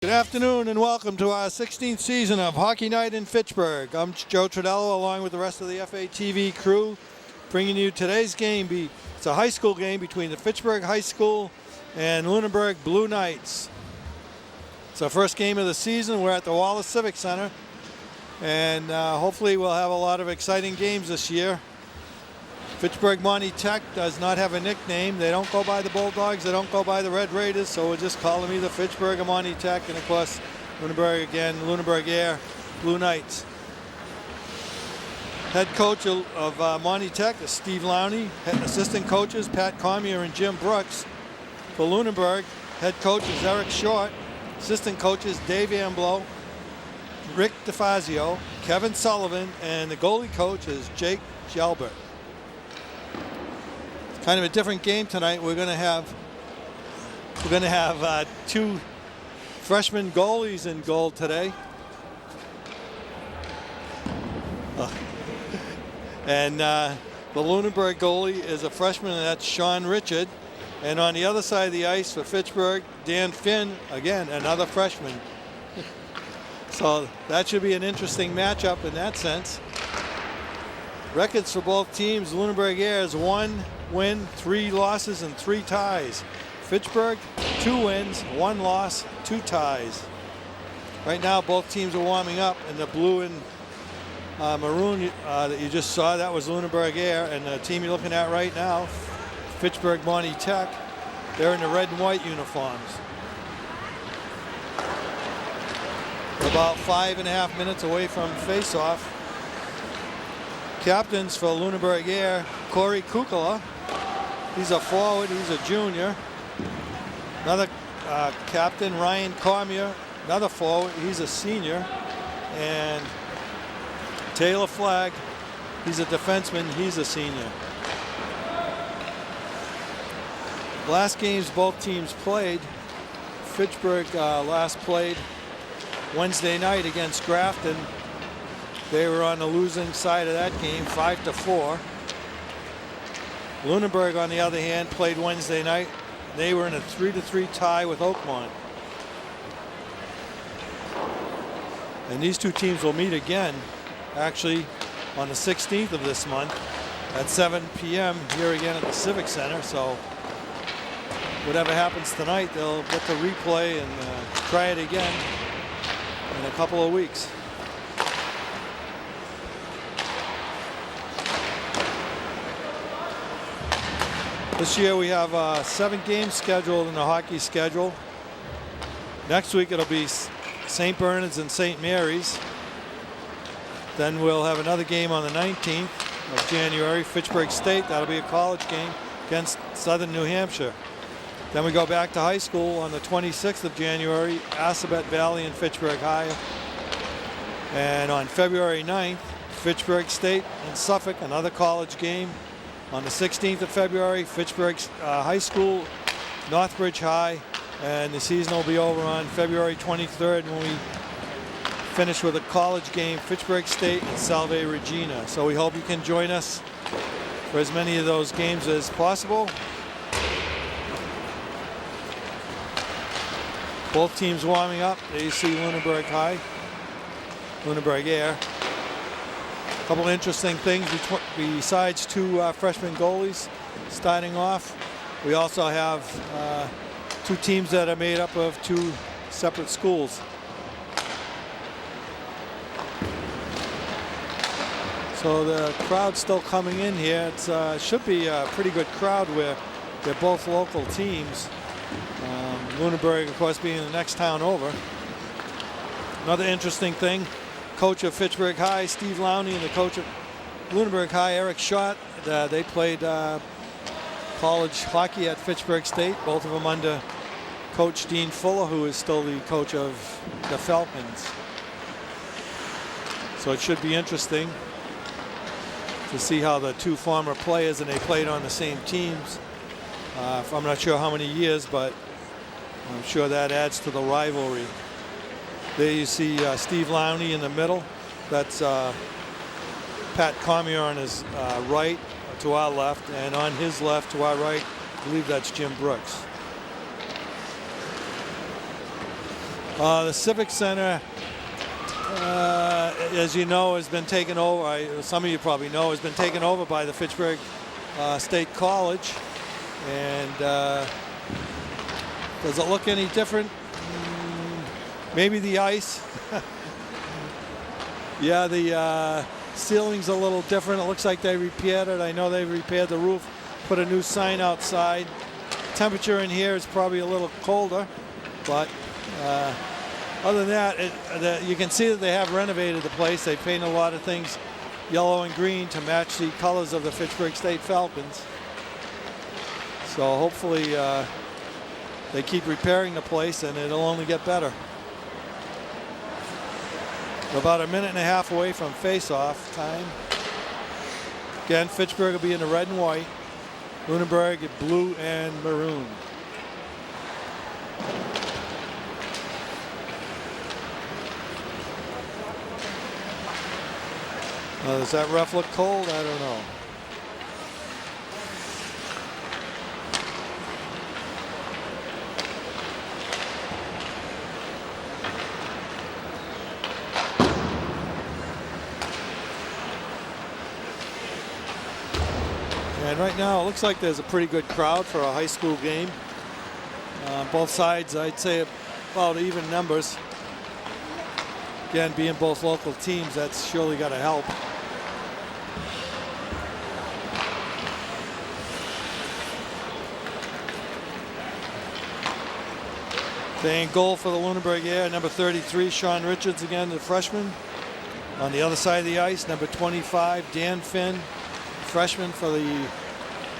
Good afternoon and welcome to our 16th season of Hockey Night in Fitchburg. I'm Joe Tredello along with the rest of the FATV crew bringing you today's game. It's a high school game between the Fitchburg High School and Lunenburg Blue Knights. It's our first game of the season. We're at the Wallace Civic Center and hopefully we'll have a lot of exciting games this year. Fitchburg Monty Tech does not have a nickname. They don't go by the Bulldogs. They don't go by the Red Raiders. So we'll just call them either Fitchburg or Monty Tech. And of course, Lunenburg again, Lunenburg Air, Blue Knights. Head coach of Monty Tech is Steve Lowney. Assistant coaches Pat Cormier and Jim Brooks. For Lunenburg, head coach is Eric Short. Assistant coaches Dave Amblo, Rick DeFazio, Kevin Sullivan, and the goalie coach is Jake Jalbert. Kind of a different game tonight. We're going to have two freshman goalies in goal today. And the Lunenburg goalie is a freshman, and that's Sean Richard. And on the other side of the ice for Fitchburg, Dan Finn, again, another freshman. So that should be an interesting matchup in that sense. Records for both teams: Lunenburg Air is 1 win, 3 losses, and 3 ties. Fitchburg, 2 wins, 1 loss, 2 ties. Right now, both teams are warming up, and the blue and maroon that you just saw, that was Lunenburg Air, and the team you're looking at right now, Fitchburg Monty Tech, they're in the red and white uniforms. We're about 5.5 minutes away from face-off. Captains for Lunenburg Air, Corey Kukala. He's a forward, he's a junior. Another captain, Ryan Cormier, another forward, he's a senior. And Taylor Flagg, he's a defenseman, he's a senior. Last games both teams played. Fitchburg last played Wednesday night against Grafton. They were on the losing side of that game, 5-4. Lunenburg, on the other hand, played Wednesday night. They were in a 3-3 tie with Oakmont. And these two teams will meet again, actually, on the 16th of this month at 7 p.m. here again at the Civic Center. So whatever happens tonight, they'll get to replay and try it again in a couple of weeks. This year we have 7 games scheduled in the hockey schedule. Next week it'll be St. Bernard's and St. Mary's. Then we'll have another game on the 19th of January, Fitchburg State. That'll be a college game against Southern New Hampshire. Then we go back to high school on the 26th of January, Assabet Valley and Fitchburg High. And on February 9th, Fitchburg State and Suffolk, another college game. On the 16th of February, Fitchburg High School, Northbridge High, and the season will be over on February 23rd when we finish with a college game, Fitchburg State and Salve Regina. So we hope you can join us for as many of those games as possible. Both teams warming up. There you see Lunenburg High, Lunenburg Air. A couple of interesting things besides 2 freshman goalies starting off. We also have 2 teams that are made up of 2 separate schools. So the crowd's still coming in here. It should be a pretty good crowd where they're both local teams. Lunenburg, of course, being the next town over. Another interesting thing, coach of Fitchburg High, Steve Lowney, and the coach of Lunenburg High, Eric Schott, they played college hockey at Fitchburg State, both of them under Coach Dean Fuller, who is still the coach of the Falcons. So it should be interesting to see how the 2 former players, and they played on the same teams. I'm not sure how many years, but I'm sure that adds to the rivalry. There you see Steve Lowney in the middle. That's Pat Cormier on his right to our left, and on his left to our right, I believe that's Jim Brooks. The Civic Center, as you know, has been taken over. Some of you probably know, has been taken over by the Fitchburg State College. And does it look any different? Maybe the ice. Yeah, the ceiling's a little different. It looks like they repaired it. I know they repaired the roof, put a new sign outside. Temperature in here is probably a little colder, but other than that, you can see that they have renovated the place. They painted a lot of things yellow and green to match the colors of the Fitchburg State Falcons. So hopefully they keep repairing the place and it'll only get better. We're about a minute and a half away from face-off time. Again, Fitchburg will be in the red and white. Lunenburg in blue and maroon. Does that ref look cold? I don't know. And right now it looks like there's a pretty good crowd for a high school game. Both sides, I'd say about even numbers. Again, being both local teams, that's surely got to help. Staying goal for the Lunenburg Air, number 33, Sean Richards, again, the freshman. On the other side of the ice, number 25, Dan Finn, freshman for the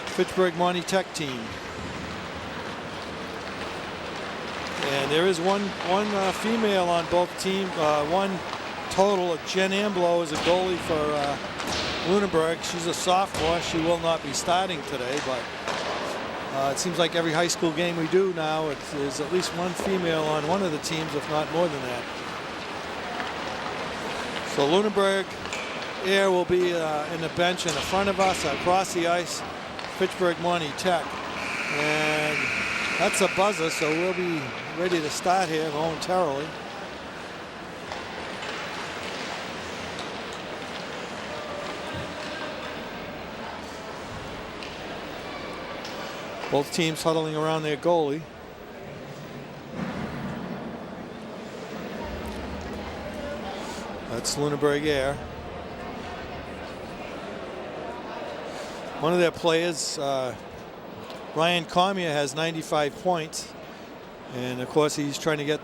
Fitchburg Monty Tech team. And there is one female on both teams, one total. Jen Amblo is a goalie for Lunenburg. She's a sophomore. She will not be starting today, but it seems like every high school game we do now, there's at least one female on one of the teams, if not more than that. So Lunenburg Air will be in the bench in the front of us. Across the ice, Fitchburg Monty Tech. And that's a buzzer, so we'll be ready to start here momentarily. Both teams huddling around their goalie. That's Lunenburg Air. One of their players, Ryan Cormier, has 95 points. And of course, he's trying to get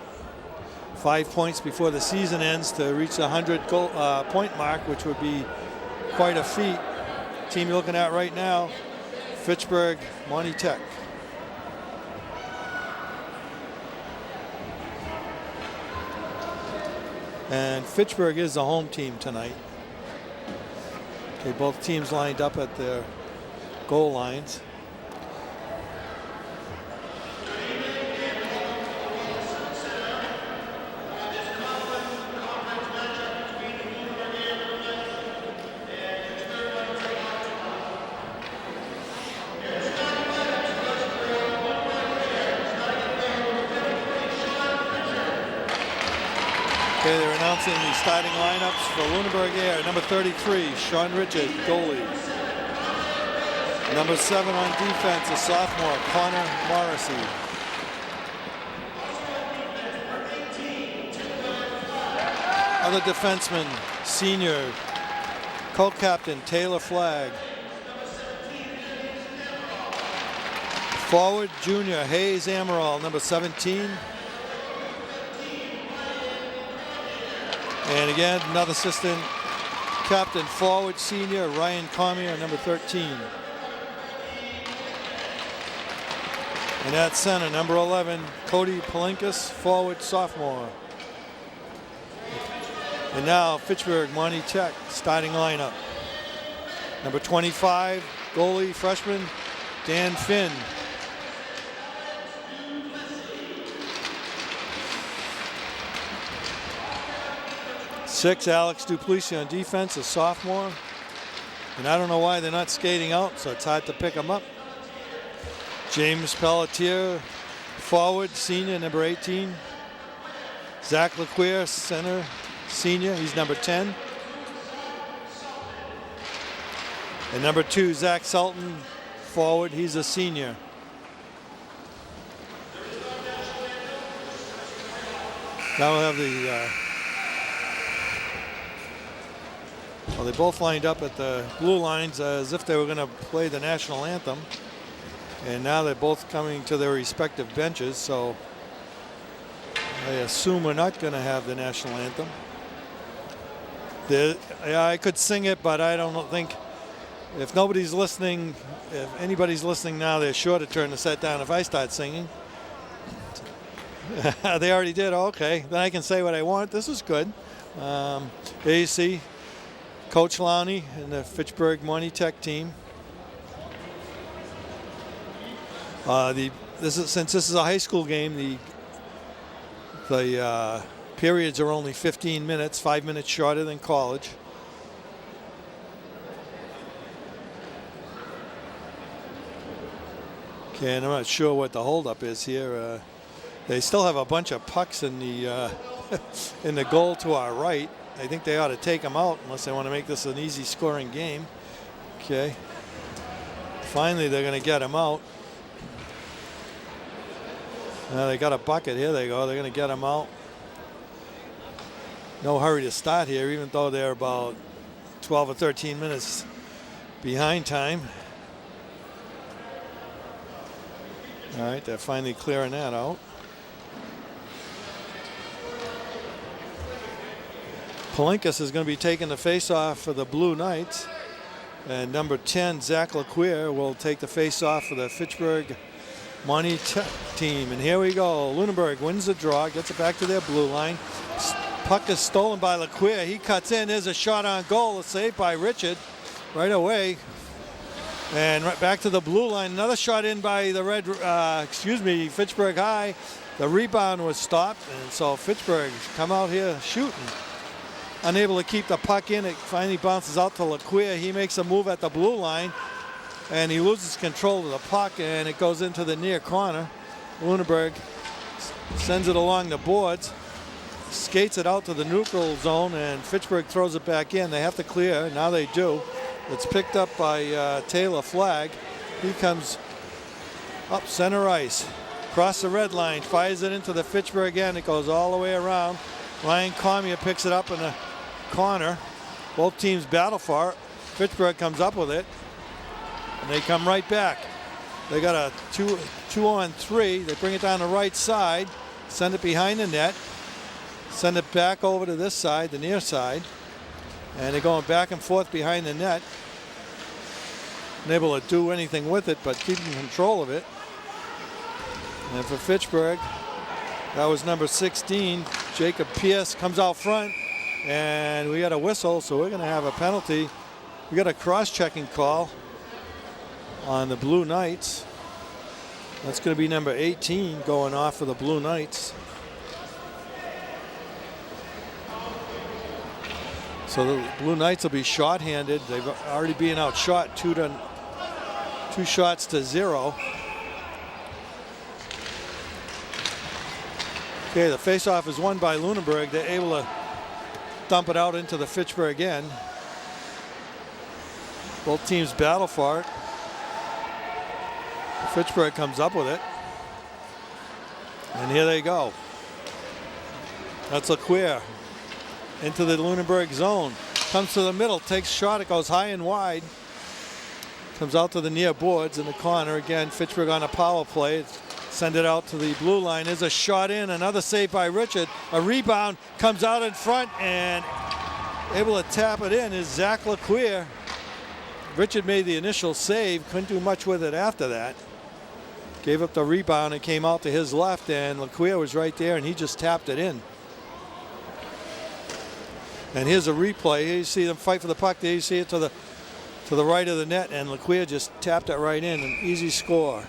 5 points before the season ends to reach the 100 point mark, which would be quite a feat. Team you're looking at right now, Fitchburg Monty Tech. And Fitchburg is the home team tonight. Okay, both teams lined up at their goal lines. Okay, they're announcing the starting lineups for Lunenburg Air. Number 33, Sean Richards, goalie. Number 7 on defense, a sophomore, Connor Morrissey. Other defensemen, senior, co-captain Taylor Flagg. Forward, junior, Hayes Amaral, number 17. And again, another assistant captain, forward, senior, Ryan Cormier, number 13. And at center, number 11, Cody Palinkas, forward, sophomore. And now Fitchburg Monty Tech starting lineup. Number 25, goalie, freshman, Dan Finn. 6, Alex Duplessis on defense, a sophomore. And I don't know why they're not skating out, so it's hard to pick them up. James Pelletier, forward, senior, number 18. Zach Lequire, center, senior. He's number 10. And number 2, Zach Sultan, forward. He's a senior. Now we'll have the... well, they both lined up at the blue lines as if they were going to play the national anthem. And now they're both coming to their respective benches, so I assume we're not going to have the national anthem. I could sing it, but I don't think, if nobody's listening, if anybody's listening now, they're sure to turn the set down if I start singing. They already did. Okay, then I can say what I want. This is good. There you see Coach Lowney and the Fitchburg Money Tech team. Since this is a high school game, the periods are only 15 minutes, 5 minutes shorter than college. Okay, and I'm not sure what the holdup is here. They still have a bunch of pucks in the in the goal to our right. I think they ought to take them out unless they want to make this an easy scoring game. Okay. Finally, they're going to get them out. They got a bucket. Here they go. They're going to get them out. No hurry to start here, even though they're about 12 or 13 minutes behind time. All right, they're finally clearing that out. Palinkas is going to be taking the face-off for the Blue Knights. And number 10, Zach Lequire, will take the face-off for the Fitchburg Money Tech team. And here we go. Lunenburg wins the draw, gets it back to their blue line. Puck is stolen by Lequire. He cuts in. There's a shot on goal. A save by Richard right away. And right back to the blue line. Another shot in by the Fitchburg High. The rebound was stopped. And so Fitchburg come out here shooting. Unable to keep the puck in. It finally bounces out to Lequire. He makes a move at the blue line. And he loses control of the puck, and it goes into the near corner. Lunenburg sends it along the boards, skates it out to the neutral zone, and Fitchburg throws it back in. They have to clear. Now they do. It's picked up by Taylor Flagg. He comes up center ice, across the red line, fires it into the Fitchburg end. It goes all the way around. Ryan Cormier picks it up in the corner. Both teams battle for it. Fitchburg comes up with it. And they come right back. They got a 2-on-3. They bring it down the right side, send it behind the net, send it back over to this side, the near side. And they're going back and forth behind the net. Unable to do anything with it, but keeping control of it. And for Fitchburg, that was number 16. Jacob Pierce comes out front, and we got a whistle, so we're going to have a penalty. We got a cross-checking call on the Blue Knights. That's going to be number 18 going off for the Blue Knights. So the Blue Knights will be short-handed. They've already been outshot 2 shots to 0. Okay, the faceoff is won by Lunenburg. They're able to dump it out into the Fitchburg end. Both teams battle for it. Fitchburg comes up with it. And here they go. That's Lequire into the Lunenburg zone. Comes to the middle, takes a shot. It goes high and wide. Comes out to the near boards in the corner. Again, Fitchburg on a power play. Send it out to the blue line. There's a shot in. Another save by Richard. A rebound comes out in front, and able to tap it in is Zach Lequire. Richard made the initial save. Couldn't do much with it after that. Gave up the rebound and came out to his left, and Lequire was right there, and he just tapped it in. And here's a replay. Here you see them fight for the puck. There you see it to the right of the net, and Lequire just tapped it right in. An easy score.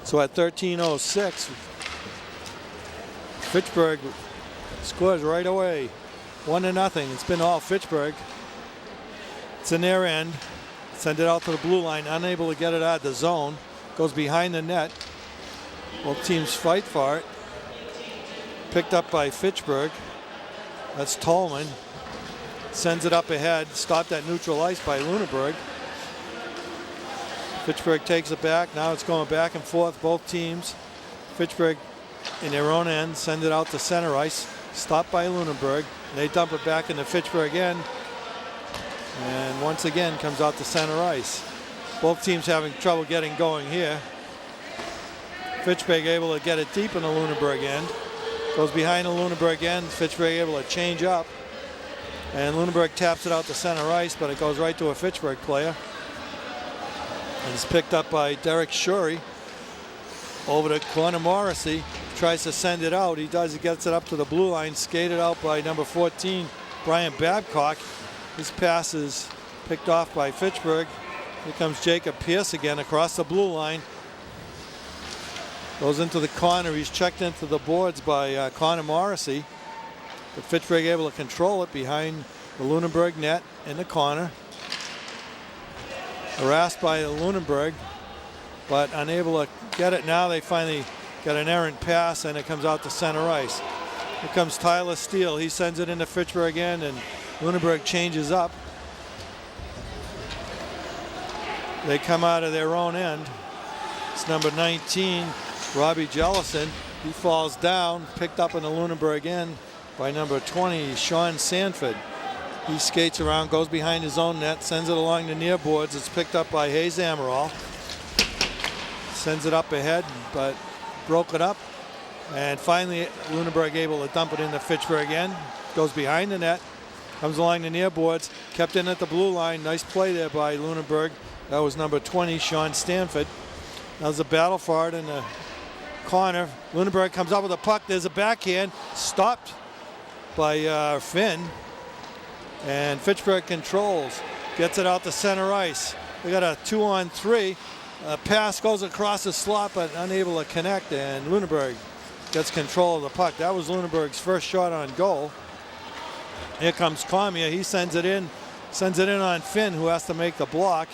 So at 13:06, Fitchburg scores right away. 1-0. It's been all Fitchburg. It's in their end. Send it out to the blue line, unable to get it out of the zone. Goes behind the net. Both teams fight for it. Picked up by Fitchburg. That's Tolman. Sends it up ahead. Stopped at neutral ice by Lunenburg. Fitchburg takes it back. Now it's going back and forth, both teams. Fitchburg in their own end send it out to center ice. Stopped by Lunenburg. They dump it back into Fitchburg again. And once again comes out to center ice. Both teams having trouble getting going here. Fitchburg able to get it deep in the Lunenburg end. Goes behind the Lunenburg end. Fitchburg able to change up. And Lunenburg taps it out to center ice, but it goes right to a Fitchburg player. And it's picked up by Derek Shurey. Over to Connor Morrissey. Tries to send it out. He does. He gets it up to the blue line. Skated out by number 14, Brian Babcock. His pass is picked off by Fitchburg. Here comes Jacob Pierce again across the blue line. Goes into the corner. He's checked into the boards by Connor Morrissey. But Fitchburg able to control it behind the Lunenburg net in the corner. Harassed by Lunenburg, but unable to get it. Now they finally got an errant pass, and it comes out to center ice. Here comes Tyler Steele. He sends it into Fitchburg again, and Lunenburg changes up. They come out of their own end. It's number 19, Robbie Jellison. He falls down, picked up in the Lunenburg end by number 20, Sean Sanford. He skates around, goes behind his own net, sends it along the near boards. It's picked up by Hayes Amaral. Sends it up ahead, but broke it up. And finally, Lunenburg able to dump it into Fitchburg again. Goes behind the net, comes along the near boards, kept in at the blue line. Nice play there by Lunenburg. That was number 20, Sean Stanford. Now there's a battle for it in the corner. Lunenburg comes up with a puck. There's a backhand, stopped by Finn. And Fitchburg controls, gets it out to center ice. We got a 2-on-3. Pass goes across the slot, but unable to connect, and Lunenburg gets control of the puck. That was Lunenburg's first shot on goal. Here comes Cormier. He sends it in on Finn, who has to make the block.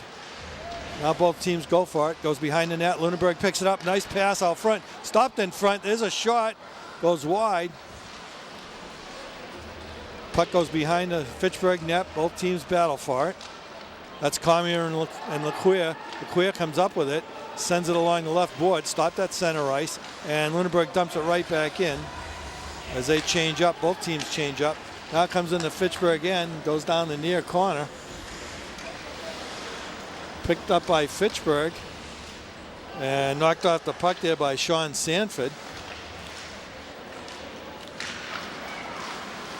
Now both teams go for it. Goes behind the net. Lunenburg picks it up. Nice pass out front. Stopped in front. There's a shot. Goes wide. Puck goes behind the Fitchburg net. Both teams battle for it. That's Cormier and Lequia. Lequia comes up with it, sends it along the left board, stopped at center ice, and Lunenburg dumps it right back in as they change up. Both teams change up. Now comes into Fitchburg again, goes down the near corner. Picked up by Fitchburg and knocked off the puck there by Sean Sanford.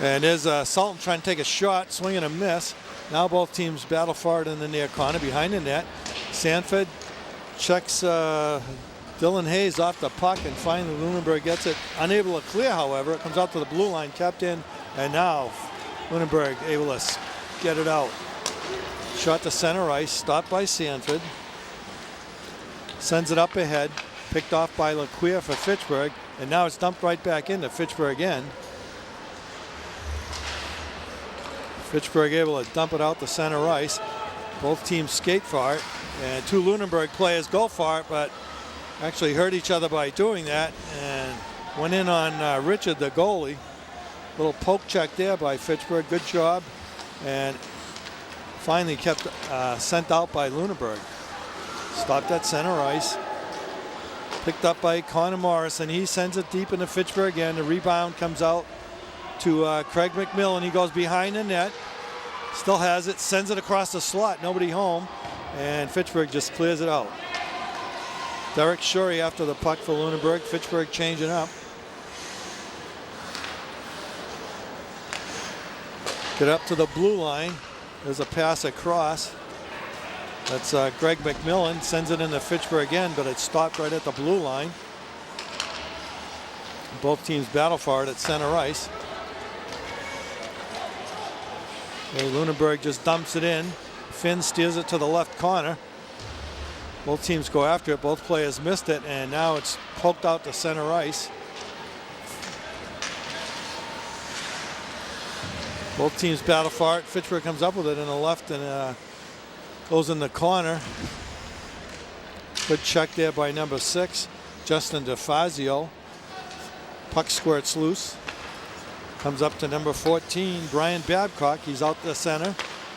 And there's Sultan trying to take a shot, swing and a miss. Now both teams battle for it in the near corner behind the net. Sanford checks Dylan Hayes off the puck, and finally Lunenburg gets it. Unable to clear, however. It comes out to the blue line, kept in, and now Lunenburg able to get it out. Shot to center ice, stopped by Sanford. Sends it up ahead, picked off by Lequia for Fitchburg, and now it's dumped right back into Fitchburg again. Fitchburg able to dump it out to center ice. Both teams skate for it, and two Lunenburg players go for it, but actually hurt each other by doing that, and went in on Richard, the goalie. Little poke check there by Fitchburg. Good job, and finally kept sent out by Lunenburg. Stopped at center ice. Picked up by Connor Morris, and he sends it deep into Fitchburg again. The rebound comes out to Craig McMillan. He goes behind the net, still has it, sends it across the slot, nobody home, and Fitchburg just clears it out. Derek Shurey after the puck for Lunenburg. Fitchburg changing up. Get up to the blue line. There's a pass across. That's Greg McMillan, sends it into Fitchburg again, but it's stopped right at the blue line. Both teams battle for it at center ice. Lunenburg just dumps it in. Finn steers it to the left corner. Both teams go after it. Both players missed it, and now it's poked out to center ice. Both teams battle for it. Fitchburg comes up with it in the left and goes in the corner. Good check there by number 6, Justin DeFazio. Puck squirts loose. Comes up to number 14, Brian Babcock. He's out the center.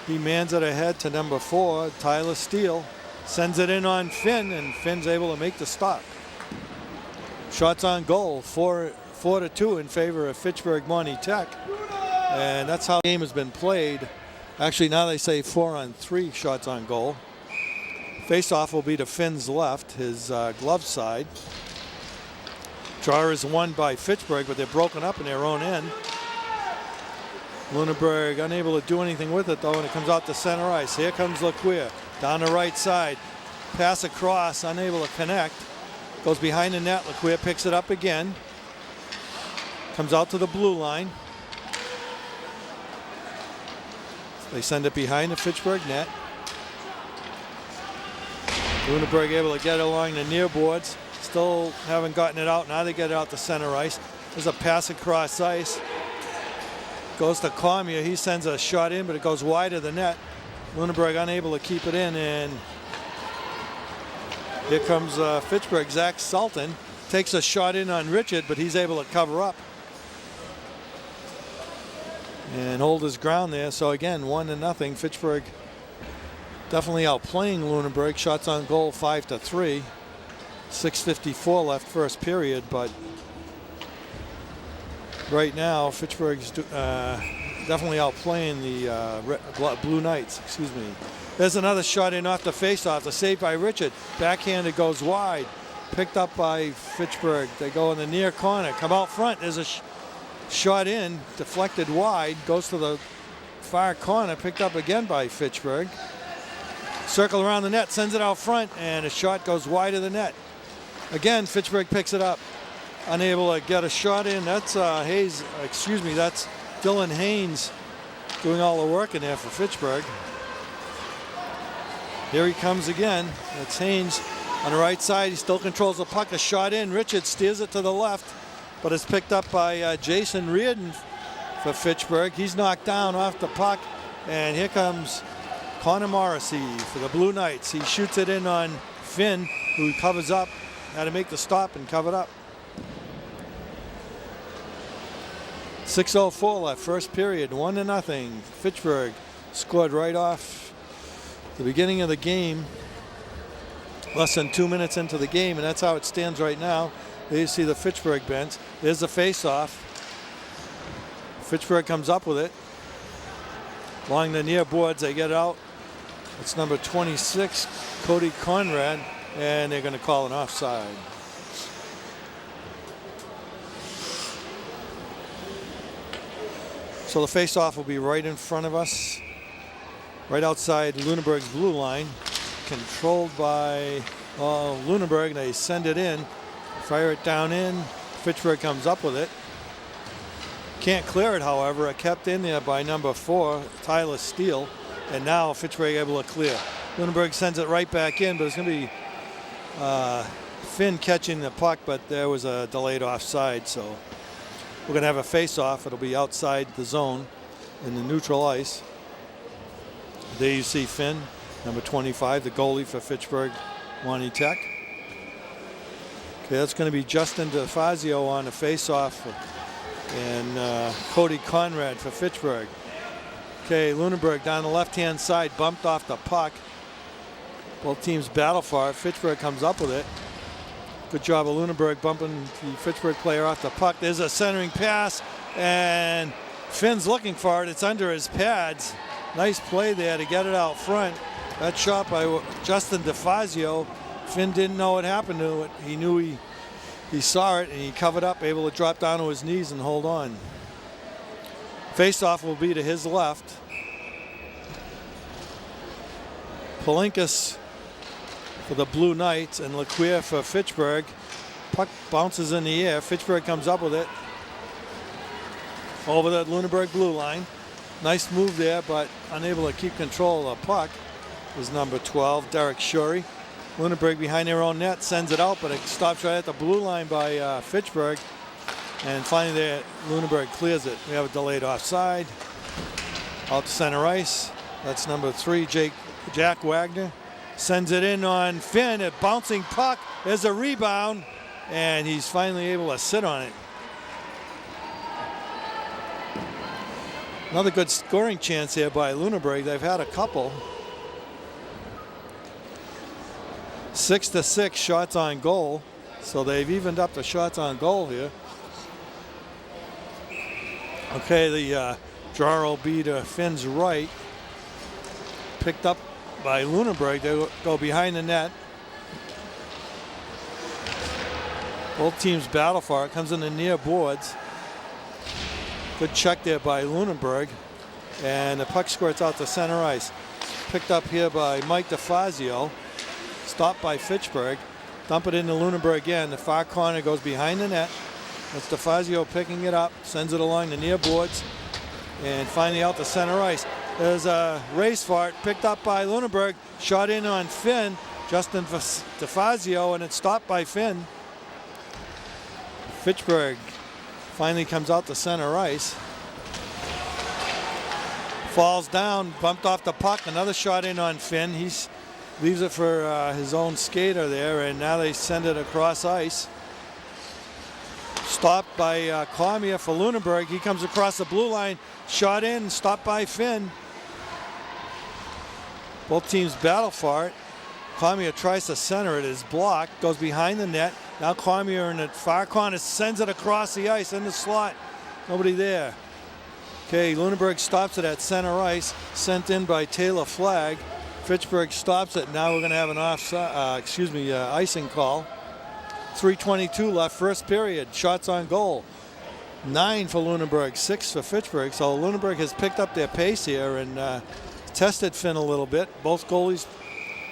He mans it ahead to number 4, Tyler Steele. Sends it in on Finn, and Finn's able to make the stop. Shots on goal, 4-2 in favor of Fitchburg Monty Tech. And that's how the game has been played. Actually, now they say 4-on-3 shots on goal. Face-off will be to Finn's left, his glove side. Draw is won by Fitchburg, but they're broken up in their own end. Lunenburg unable to do anything with it, though, when it comes out to center ice. Here comes Laquia down the right side. Pass across, unable to connect. Goes behind the net. Laquia picks it up again. Comes out to the blue line. They send it behind the Fitchburg net. Lunenburg able to get it along the near boards. Still haven't gotten it out. Now they get it out to center ice. There's a pass across ice. Goes to Cormier. He sends a shot in, but it goes wide of the net. Lunenburg unable to keep it in, and here comes Fitchburg. Zach Sultan takes a shot in on Richard, but he's able to cover up and hold his ground there. So again, 1-0. Fitchburg definitely outplaying Lunenburg. Shots on goal, 5-3. 6:54 left first period, but right now Fitchburg's definitely outplaying the Blue Knights. Excuse me. There's another shot in off the faceoff. The save by Richard. Backhanded goes wide. Picked up by Fitchburg. They go in the near corner. Come out front. There's a shot in. Deflected wide. Goes to the far corner. Picked up again by Fitchburg. Circle around the net. Sends it out front. And a shot goes wide of the net. Again, Fitchburg picks it up. Unable to get a shot in. That's that's Dylan Haynes doing all the work in there for Fitchburg. Here he comes again. It's Haynes on the right side. He still controls the puck. A shot in. Richard steers it to the left, but it's picked up by Jason Reardon for Fitchburg. He's knocked down off the puck, and here comes Connor Morrissey for the Blue Knights. He shoots it in on Finn, who covers up. Had to make the stop and cover it up. 6:04 left, first period, 1-0. Fitchburg scored right off the beginning of the game, less than 2 minutes into the game, and that's how it stands right now. There you see the Fitchburg bench. There's the face-off. Fitchburg comes up with it. Along the near boards, they get it out. It's number 26, Cody Conrad, and they're going to call an offside. So the face-off will be right in front of us, right outside Lunenburg's blue line, controlled by Lunenburg. They send it in, fire it down in. Fitchburg comes up with it. Can't clear it, however. It kept in there by number 4, Tyler Steele, and now Fitchburg able to clear. Lunenburg sends it right back in, but it's going to be Finn catching the puck, but there was a delayed offside, so we're going to have a face-off. It'll be outside the zone in the neutral ice. There you see Finn, number 25, the goalie for Fitchburg Monty Tech. Okay, that's going to be Justin DeFazio on the face-off, and Cody Conrad for Fitchburg. Okay, Lunenburg down the left-hand side, bumped off the puck. Both teams battle for it. Fitchburg comes up with it. Good job of Lunenburg bumping the Fitchburg player off the puck. There's a centering pass, and Finn's looking for it. It's under his pads. Nice play there to get it out front. That shot by Justin DeFazio. Finn didn't know what happened to it. He knew he saw it, and he covered up, able to drop down to his knees and hold on. Face-off will be to his left. Palinkas for the Blue Knights and Laquia for Fitchburg. Puck bounces in the air. Fitchburg comes up with it over the Lunenburg blue line. Nice move there, but unable to keep control of the puck is number 12, Derek Shurey. Lunenburg behind their own net sends it out, but it stops right at the blue line by Fitchburg. And finally there, Lunenburg clears it. We have a delayed offside. Out to center ice. That's number 3, Jack Wagner. Sends it in on Finn, a bouncing puck. There's a rebound, and he's finally able to sit on it. Another good scoring chance here by Lunenburg. They've had a couple. 6-6 shots on goal. So they've evened up the shots on goal here. Okay, the draw will be to Finn's right. Picked up by Lunenburg. They go behind the net. Both teams battle for it. Comes in the near boards. Good check there by Lunenburg. And the puck squirts out to center ice. Picked up here by Mike DeFazio. Stopped by Fitchburg. Dump it into Lunenburg again. The far corner goes behind the net. That's DeFazio picking it up. Sends it along the near boards. And finally out to center ice. There's a race for it. Picked up by Lunenburg. Shot in on Finn. Justin DeFazio. And it's stopped by Finn. Fitchburg finally comes out to center ice. Falls down, bumped off the puck. Another shot in on Finn. He leaves it for his own skater there, and now they send it across ice. Stopped by Cormier for Lunenburg. He comes across the blue line. Shot in, stopped by Finn. Both teams battle for it. Cormier tries to center it. It's blocked. Goes behind the net. Now Cormier in the far corner sends it across the ice in the slot. Nobody there. Okay, Lunenburg stops it at center ice. Sent in by Taylor Flagg. Fitchburg stops it. Now we're going to have an icing call. 3:22 left, first period. Shots on goal. 9 for Lunenburg, 6 for Fitchburg. So Lunenburg has picked up their pace here and tested Finn a little bit. Both goalies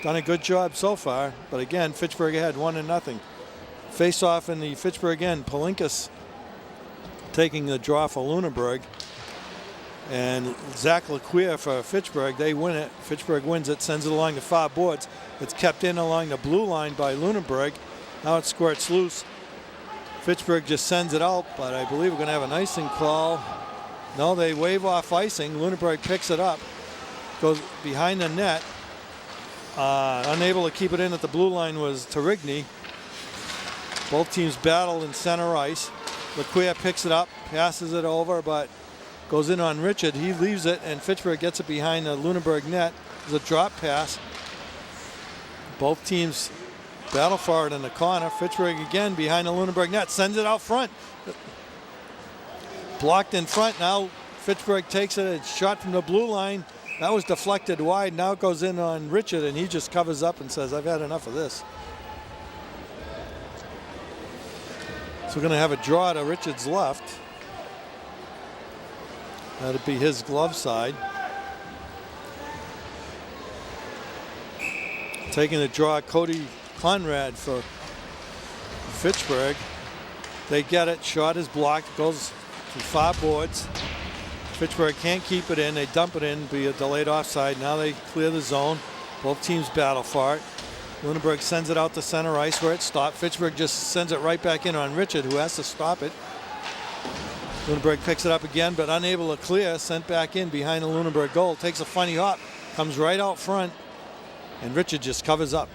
done a good job so far. But again, Fitchburg ahead 1-0. Face off in the Fitchburg end. Palinkas taking the draw for Lunenburg. And Zach Lequia for Fitchburg. They win it. Fitchburg wins it, sends it along the far boards. It's kept in along the blue line by Lunenburg. Now it squirts loose. Fitchburg just sends it out, but I believe we're going to have an icing call. No, they wave off icing. Lunenburg picks it up. Goes behind the net. Unable to keep it in at the blue line was Tarigny. Both teams battle in center ice. Lequia picks it up, passes it over, but goes in on Richard. He leaves it, and Fitchburg gets it behind the Lunenburg net. There's a drop pass. Both teams battle for it in the corner. Fitchburg again behind the Lunenburg net. Sends it out front. Blocked in front. Now Fitchburg takes it. It's shot from the blue line. That was deflected wide. Now it goes in on Richard, and he just covers up and says, I've had enough of this. So we're going to have a draw to Richard's left. That'd be his glove side. Taking the draw, Cody Conrad for Fitchburg. They get it. Shot is blocked. Goes to far boards. Fitchburg can't keep it in. They dump it in. Be a delayed offside. Now they clear the zone. Both teams battle for it. Lunenburg sends it out to center ice where it stopped. Fitchburg just sends it right back in on Richard, who has to stop it. Lunenburg picks it up again, but unable to clear. Sent back in behind the Lunenburg goal. Takes a funny hop. Comes right out front. And Richard just covers up.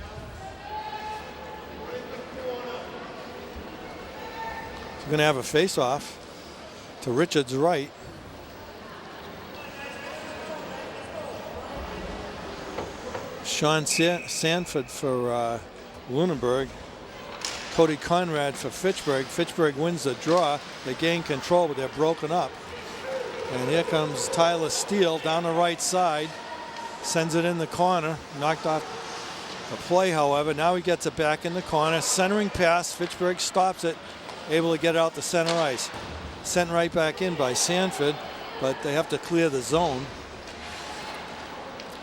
So we're going to have a face-off to Richard's right. Sean Sanford for Lunenburg. Cody Conrad for Fitchburg. Fitchburg wins the draw. They gain control, but they're broken up. And here comes Tyler Steele down the right side. Sends it in the corner. Knocked off the play, however. Now he gets it back in the corner. Centering pass. Fitchburg stops it. Able to get it out to center ice. Sent right back in by Sanford, but they have to clear the zone.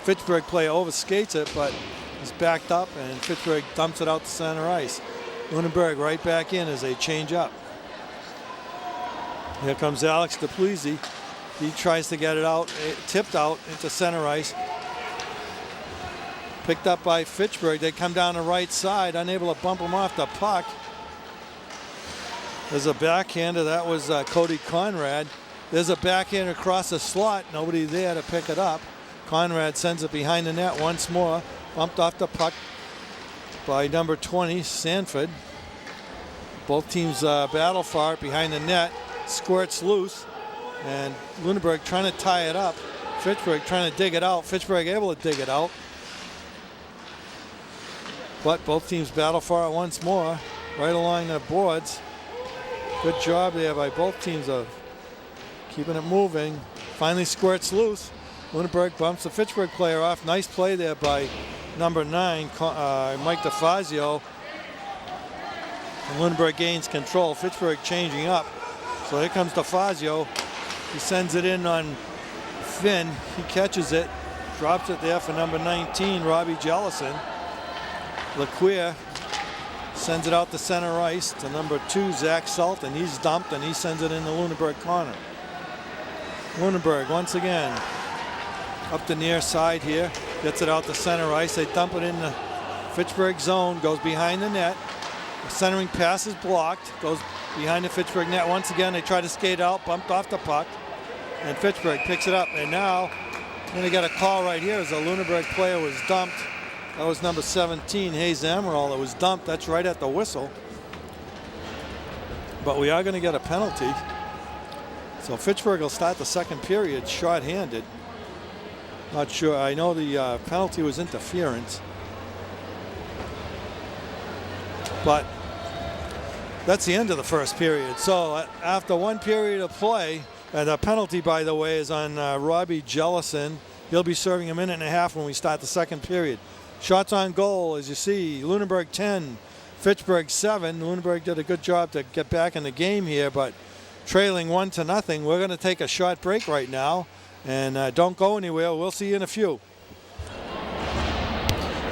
Fitchburg player overskates it, but he's backed up, and Fitchburg dumps it out to center ice. Lunenburg right back in as they change up. Here comes Alex DePlisi. He tries to get it out, tipped out into center ice. Picked up by Fitchburg. They come down the right side, unable to bump him off the puck. There's a backhander. That was Cody Conrad. There's a backhand across the slot. Nobody there to pick it up. Conrad sends it behind the net once more. Bumped off the puck by number 20, Sanford. Both teams battle for it behind the net. Squirts loose. And Lunenburg trying to tie it up. Fitchburg trying to dig it out. Fitchburg able to dig it out. But both teams battle for it once more, right along the boards. Good job there by both teams of keeping it moving. Finally squirts loose. Lunenburg bumps the Fitchburg player off. Nice play there by number 9, Mike DeFazio. And Lunenburg gains control. Fitchburg changing up. So here comes DeFazio. He sends it in on Finn. He catches it, drops it there for number 19, Robbie Jellison. LeQueer sends it out to center ice to number 2, Zach Sultan. He's dumped and he sends it in the Lunenburg corner. Lunenburg once again up the near side here, gets it out to center ice. They dump it in the Fitchburg zone, goes behind the net. The centering pass is blocked, goes behind the Fitchburg net once again. They try to skate out, bumped off the puck, and Fitchburg picks it up. And now, then they got a call right here as a Lunenburg player was dumped. That was number 17, Hayes Amaral, that was dumped. That's right at the whistle. But we are going to get a penalty. So Fitchburg will start the second period short-handed. Not sure. I know the penalty was interference. But that's the end of the first period. So after one period of play, and the penalty, by the way, is on Robbie Jellison. He'll be serving a minute and a half when we start the second period. Shots on goal, as you see, Lunenburg 10, Fitchburg 7. Lunenburg did a good job to get back in the game here, but trailing 1-0. We're going to take a short break right now, and don't go anywhere. We'll see you in a few.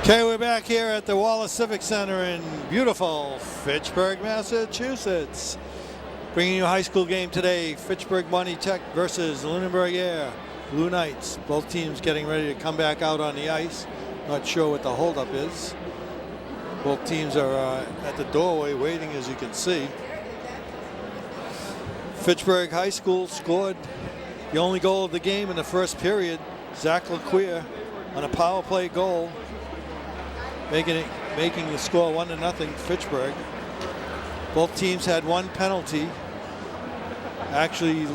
Okay, we're back here at the Wallace Civic Center in beautiful Fitchburg, Massachusetts. Bringing you a high school game today, Fitchburg Money Tech versus Lunenburg Air. Blue Knights, both teams getting ready to come back out on the ice. Not sure what the holdup is. Both teams are at the doorway waiting, as you can see. Fitchburg High School scored the only goal of the game in the first period. Zach LeQueer on a power play goal, making the score 1-0 Fitchburg. Both teams had one penalty. Actually,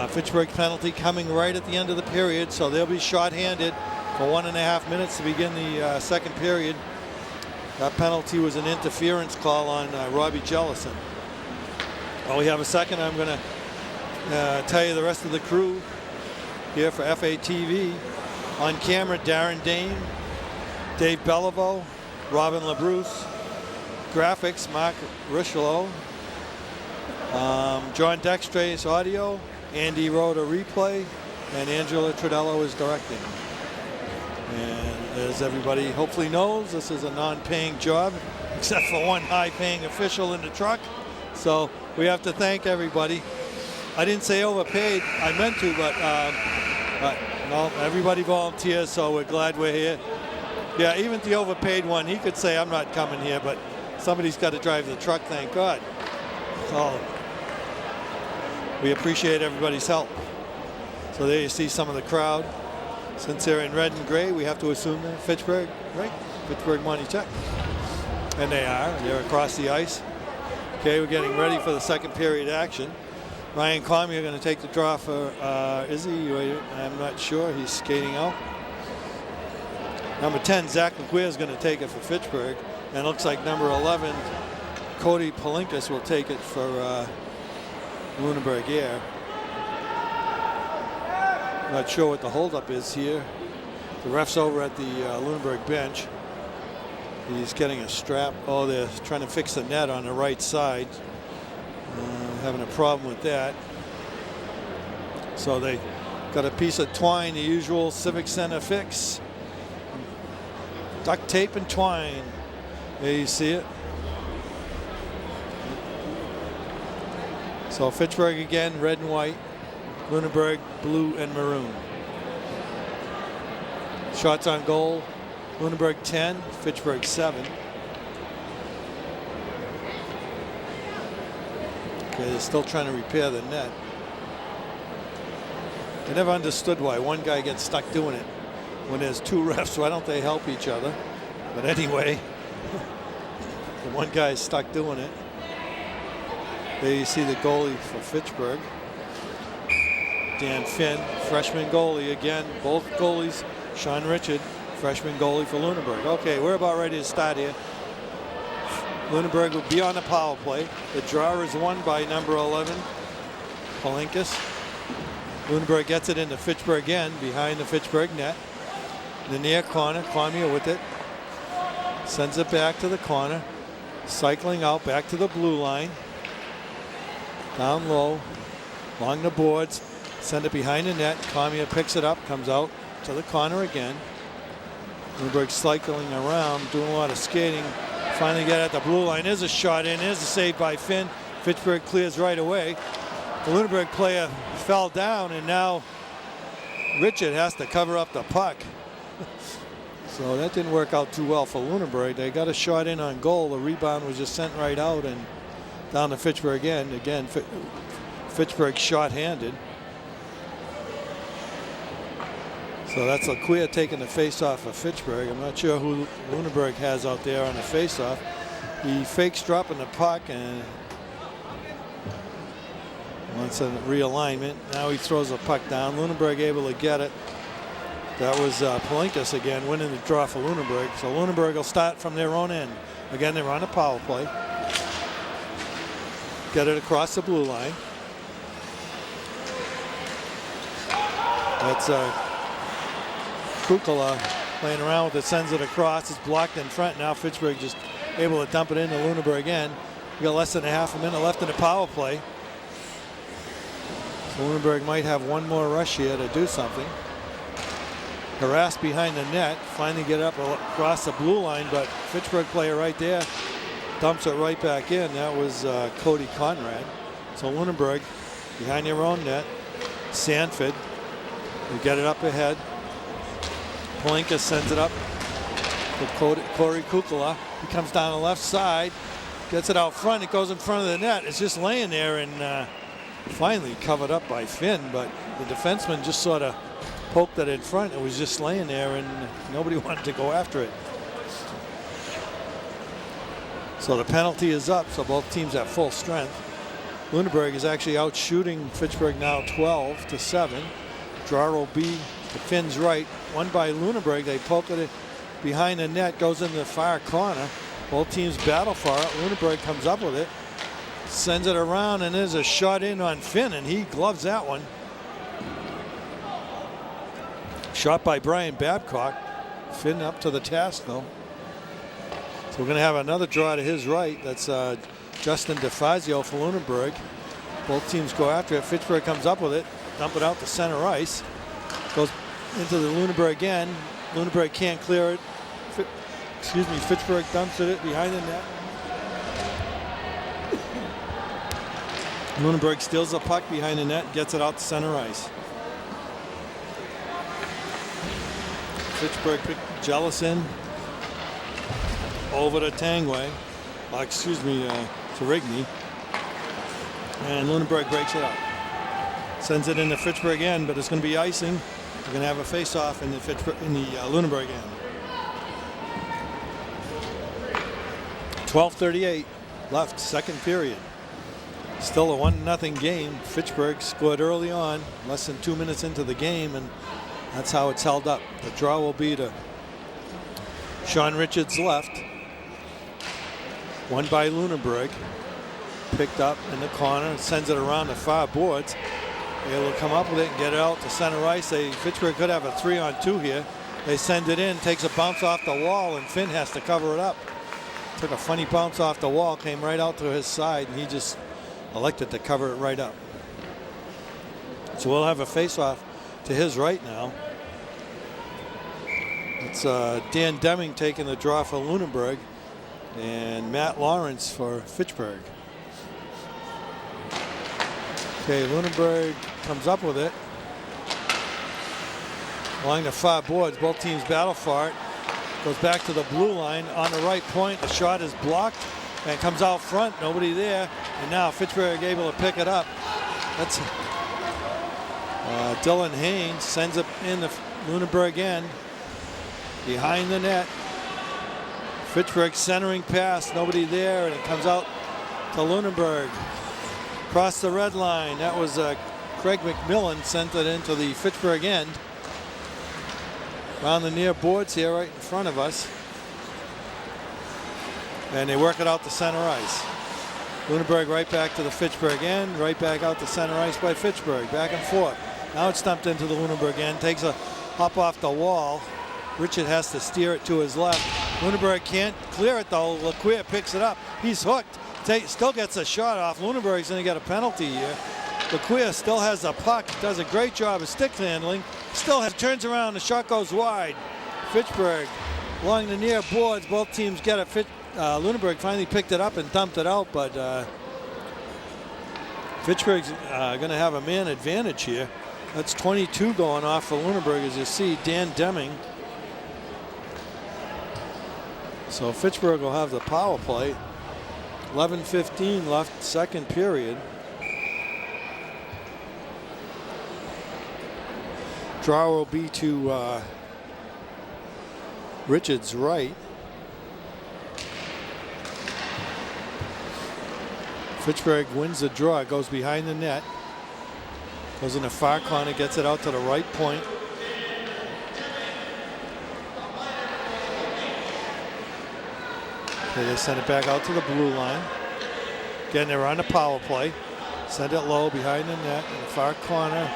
Fitchburg penalty coming right at the end of the period, so they'll be shorthanded for 1.5 minutes to begin the second period. That penalty was an interference call on Robbie Jellison. While we have a second, I'm going to tell you the rest of the crew here for FATV. On camera, Darren Dane, Dave Beliveau, Robin LaBruce, graphics, Mark Richelieu, John Dextrace audio, Andy Rhoda replay, and Angela Tridello is directing. And as everybody hopefully knows, this is a non-paying job, except for one high-paying official in the truck. So we have to thank everybody. I didn't say overpaid, I meant to, but no, everybody volunteers, so we're glad we're here. Yeah, even the overpaid one, he could say I'm not coming here, but somebody's got to drive the truck, thank God. So we appreciate everybody's help. So there you see some of the crowd. Since they're in red and gray, we have to assume they're Fitchburg, right? Fitchburg Money Tech. And they are. They're across the ice. Okay, we're getting ready for the second period action. Ryan Cormier going to take the draw for, is he? I'm not sure. He's skating out. Number 10, Zach LeQueer is going to take it for Fitchburg. And it looks like number 11, Cody Palinkas will take it for Lunenburg Air. Not sure what the holdup is here. The ref's over at the Lunenburg bench. He's getting a strap. Oh, they're trying to fix the net on the right side. Having a problem with that. So they got a piece of twine, the usual Civic Center fix. Duct tape and twine. There you see it. So Fitchburg again, red and white. Lunenburg, blue and maroon. Shots on goal, Lunenburg 10, Fitchburg 7. Okay, they're still trying to repair the net. I never understood why one guy gets stuck doing it when there's two refs. Why don't they help each other? But anyway, the one guy is stuck doing it. There you see the goalie for Fitchburg. Dan Finn, freshman goalie again. Both goalies, Sean Richard, freshman goalie for Lunenburg. Okay, we're about ready to start here. Lunenburg will be on the power play. The draw is won by number 11, Palinkas. Lunenburg gets it into Fitchburg again, behind the Fitchburg net. In the near corner, Cormier with it. Sends it back to the corner. Cycling out back to the blue line. Down low, along the boards. Send it behind the net. Cormier picks it up, comes out to the corner again. Lunenburg cycling around, doing a lot of skating. Finally get at the blue line. There's a shot in. There's a save by Finn. Fitchburg clears right away. The Lunenburg player fell down, and now Richard has to cover up the puck. So that didn't work out too well for Lunenburg. They got a shot in on goal. The rebound was just sent right out and down to Fitchburg again. Again, Fitchburg shot-handed. So that's Laquia taking the face-off of Fitchburg. I'm not sure who Lunenburg has out there on the face-off. He fakes dropping the puck and wants a realignment. Now he throws the puck down. Lunenburg able to get it. That was Palinkas again winning the draw for Lunenburg. So Lunenburg will start from their own end. Again, they're on the power play. Get it across the blue line. That's Kukala playing around with it, sends it across. It's blocked in front. Now Fitchburg just able to dump it into Lunenburg again. We got less than a half a minute left in the power play. So Lunenburg might have one more rush here to do something. Harassed behind the net, finally get up across the blue line, but Fitchburg player right there dumps it right back in. That was Cody Conrad. So Lunenburg behind their own net. Sanford, we get it up ahead. Palinka sends it up to Corey Kukala. He comes down the left side, gets it out front. It goes in front of the net. It's just laying there and finally covered up by Finn, but the defenseman just sort of poked it in front. It was just laying there and nobody wanted to go after it. So the penalty is up, so both teams at full strength. Lunenburg is actually out shooting Fitchburg now 12-7. Draw will be to Finn's right. Won by Lunenburg. They poke it behind the net, goes in the far corner. Both teams battle for it. Lunenburg comes up with it, sends it around, and there's a shot in on Finn, and he gloves that one. Shot by Brian Babcock. Finn up to the task, though. So we're going to have another draw to his right. That's Justin DeFazio for Lunenburg. Both teams go after it. Fitchburg comes up with it, dump it out to center ice. Goes into the Lunenburg again. Lunenburg can't clear it. Fitchburg dumps it behind the net. Lunenburg steals the puck behind the net, gets it out to center ice. Fitchburg picked Jellison over to Tangway. To Rigney. And Lunenburg breaks it up. Sends it into Fitchburg again, but it's going to be icing. We're going to have a face-off in the Lunenburg end. 12:38 left, second period. Still a 1-0 game. Fitchburg scored early on, less than 2 minutes into the game, and that's how it's held up. The draw will be to Sean Richards left. Won by Lunenburg. Picked up in the corner, sends it around the far boards. Able to come up with it and get it out to center ice. Fitchburg could have a 3-on-2 here. They send it in, takes a bounce off the wall, and Finn has to cover it up. Took a funny bounce off the wall, came right out to his side, and he just elected to cover it right up. So we'll have a face-off to his right now. It's Dan Deming taking the draw for Lunenburg and Matt Lawrence for Fitchburg. Okay, Lunenburg comes up with it. Along the far boards, both teams battle for it. Goes back to the blue line on the right point. The shot is blocked and comes out front. Nobody there. And now Fitchburg able to pick it up. That's Dylan Haynes sends it in the Lunenburg end. Behind the net. Fitchburg centering pass. Nobody there. And it comes out to Lunenburg. Across the red line. That was Craig McMillan sent it into the Fitchburg end. Around the near boards here right in front of us. And they work it out to center ice. Lunenburg right back to the Fitchburg end, right back out to center ice by Fitchburg, back and forth. Now it's dumped into the Lunenburg end, takes a hop off the wall. Richard has to steer it to his left. Lunenburg can't clear it though. Laquia picks it up. He's hooked. Still gets a shot off. Lunenburg's going to get a penalty here. Laquia still has the puck. Does a great job of stick handling. Turns around. The shot goes wide. Fitchburg along the near boards. Both teams get it. Lunenburg finally picked it up and dumped it out, but Fitchburg's going to have a man advantage here. That's 22 going off for Lunenburg, as you see. Dan Deming. So Fitchburg will have the power play. 11:15 left, second period. Draw will be to Richard's right. Fitchburg wins the draw. It goes behind the net. Goes in the far corner, gets it out to the right point. Okay, they send it back out to the blue line. Again, they're on the power play. Send it low behind the net in the far corner.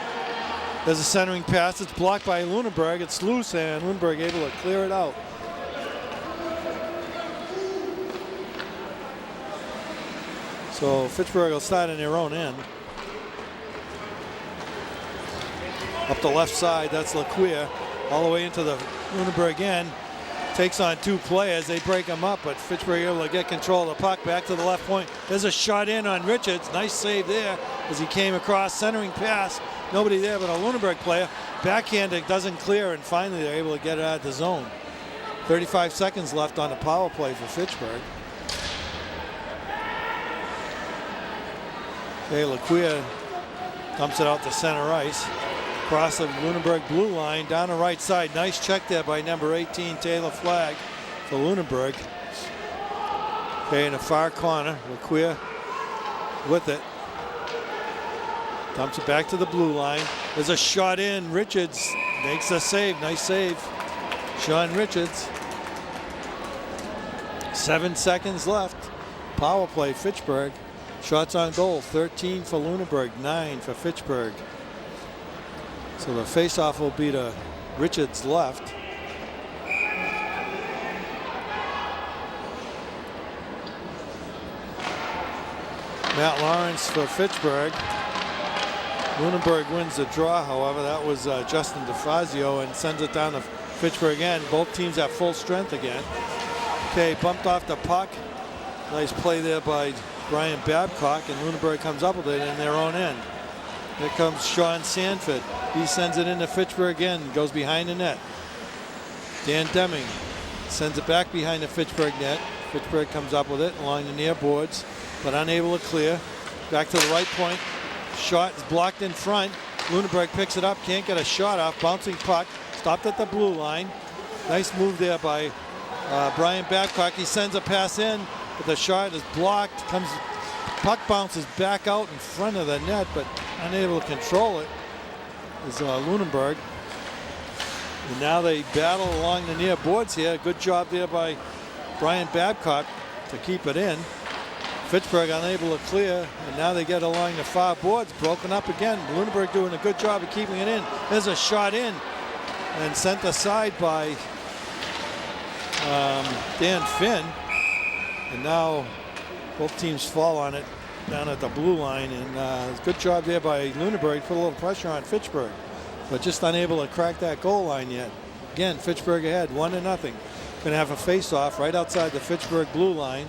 There's a centering pass. It's blocked by Lunenburg. It's loose, and Lunenburg able to clear it out. So Fitchburg will start in their own end. Up the left side, that's Laquia. All the way into the Lunenburg end. Takes on two players. They break them up, but Fitchburg able to get control of the puck back to the left point. There's a shot in on Richards. Nice save there as he came across. Centering pass. Nobody there but a Lunenburg player. Backhanded doesn't clear, and finally they're able to get it out of the zone. 35 seconds left on the power play for Fitchburg. Okay, Laquia dumps it out to center ice. Across the Lunenburg blue line, down the right side. Nice check there by number 18, Taylor Flagg, for Lunenburg. Okay, in the far corner, Laquia with it. Dumps it back to the blue line. There's a shot in. Richards makes a save. Nice save. Sean Richards. 7 seconds left. Power play, Fitchburg. Shots on goal, 13 for Lunenburg, 9 for Fitchburg. So the faceoff will be to Richards' left. Matt Lawrence for Fitchburg. Lunenburg wins the draw, however. That was Justin DeFazio, and sends it down to Fitchburg end. Both teams at full strength again. Okay, bumped off the puck. Nice play there by Brian Babcock, and Lunenburg comes up with it in their own end. Here comes Sean Sanford. He sends it into Fitchburg end, goes behind the net. Dan Deming sends it back behind the Fitchburg net. Fitchburg comes up with it along the near boards, but unable to clear. Back to the right point. Shot is blocked in front. Lunenburg picks it up, can't get a shot off. Bouncing puck, stopped at the blue line. Nice move there by Brian Babcock. He sends a pass in, but the shot is blocked. Puck bounces back out in front of the net, but unable to control it is Lunenburg. And now they battle along the near boards here. Good job there by Brian Babcock to keep it in. Fitchburg unable to clear, and now they get along the far boards, broken up again. Lunenburg doing a good job of keeping it in. There's a shot in, and sent aside by Dan Finn. And now both teams fall on it down at the blue line, and good job there by Lunenburg. Put a little pressure on Fitchburg, but just unable to crack that goal line yet. Again, Fitchburg ahead, 1-0. Going to have a face-off right outside the Fitchburg blue line.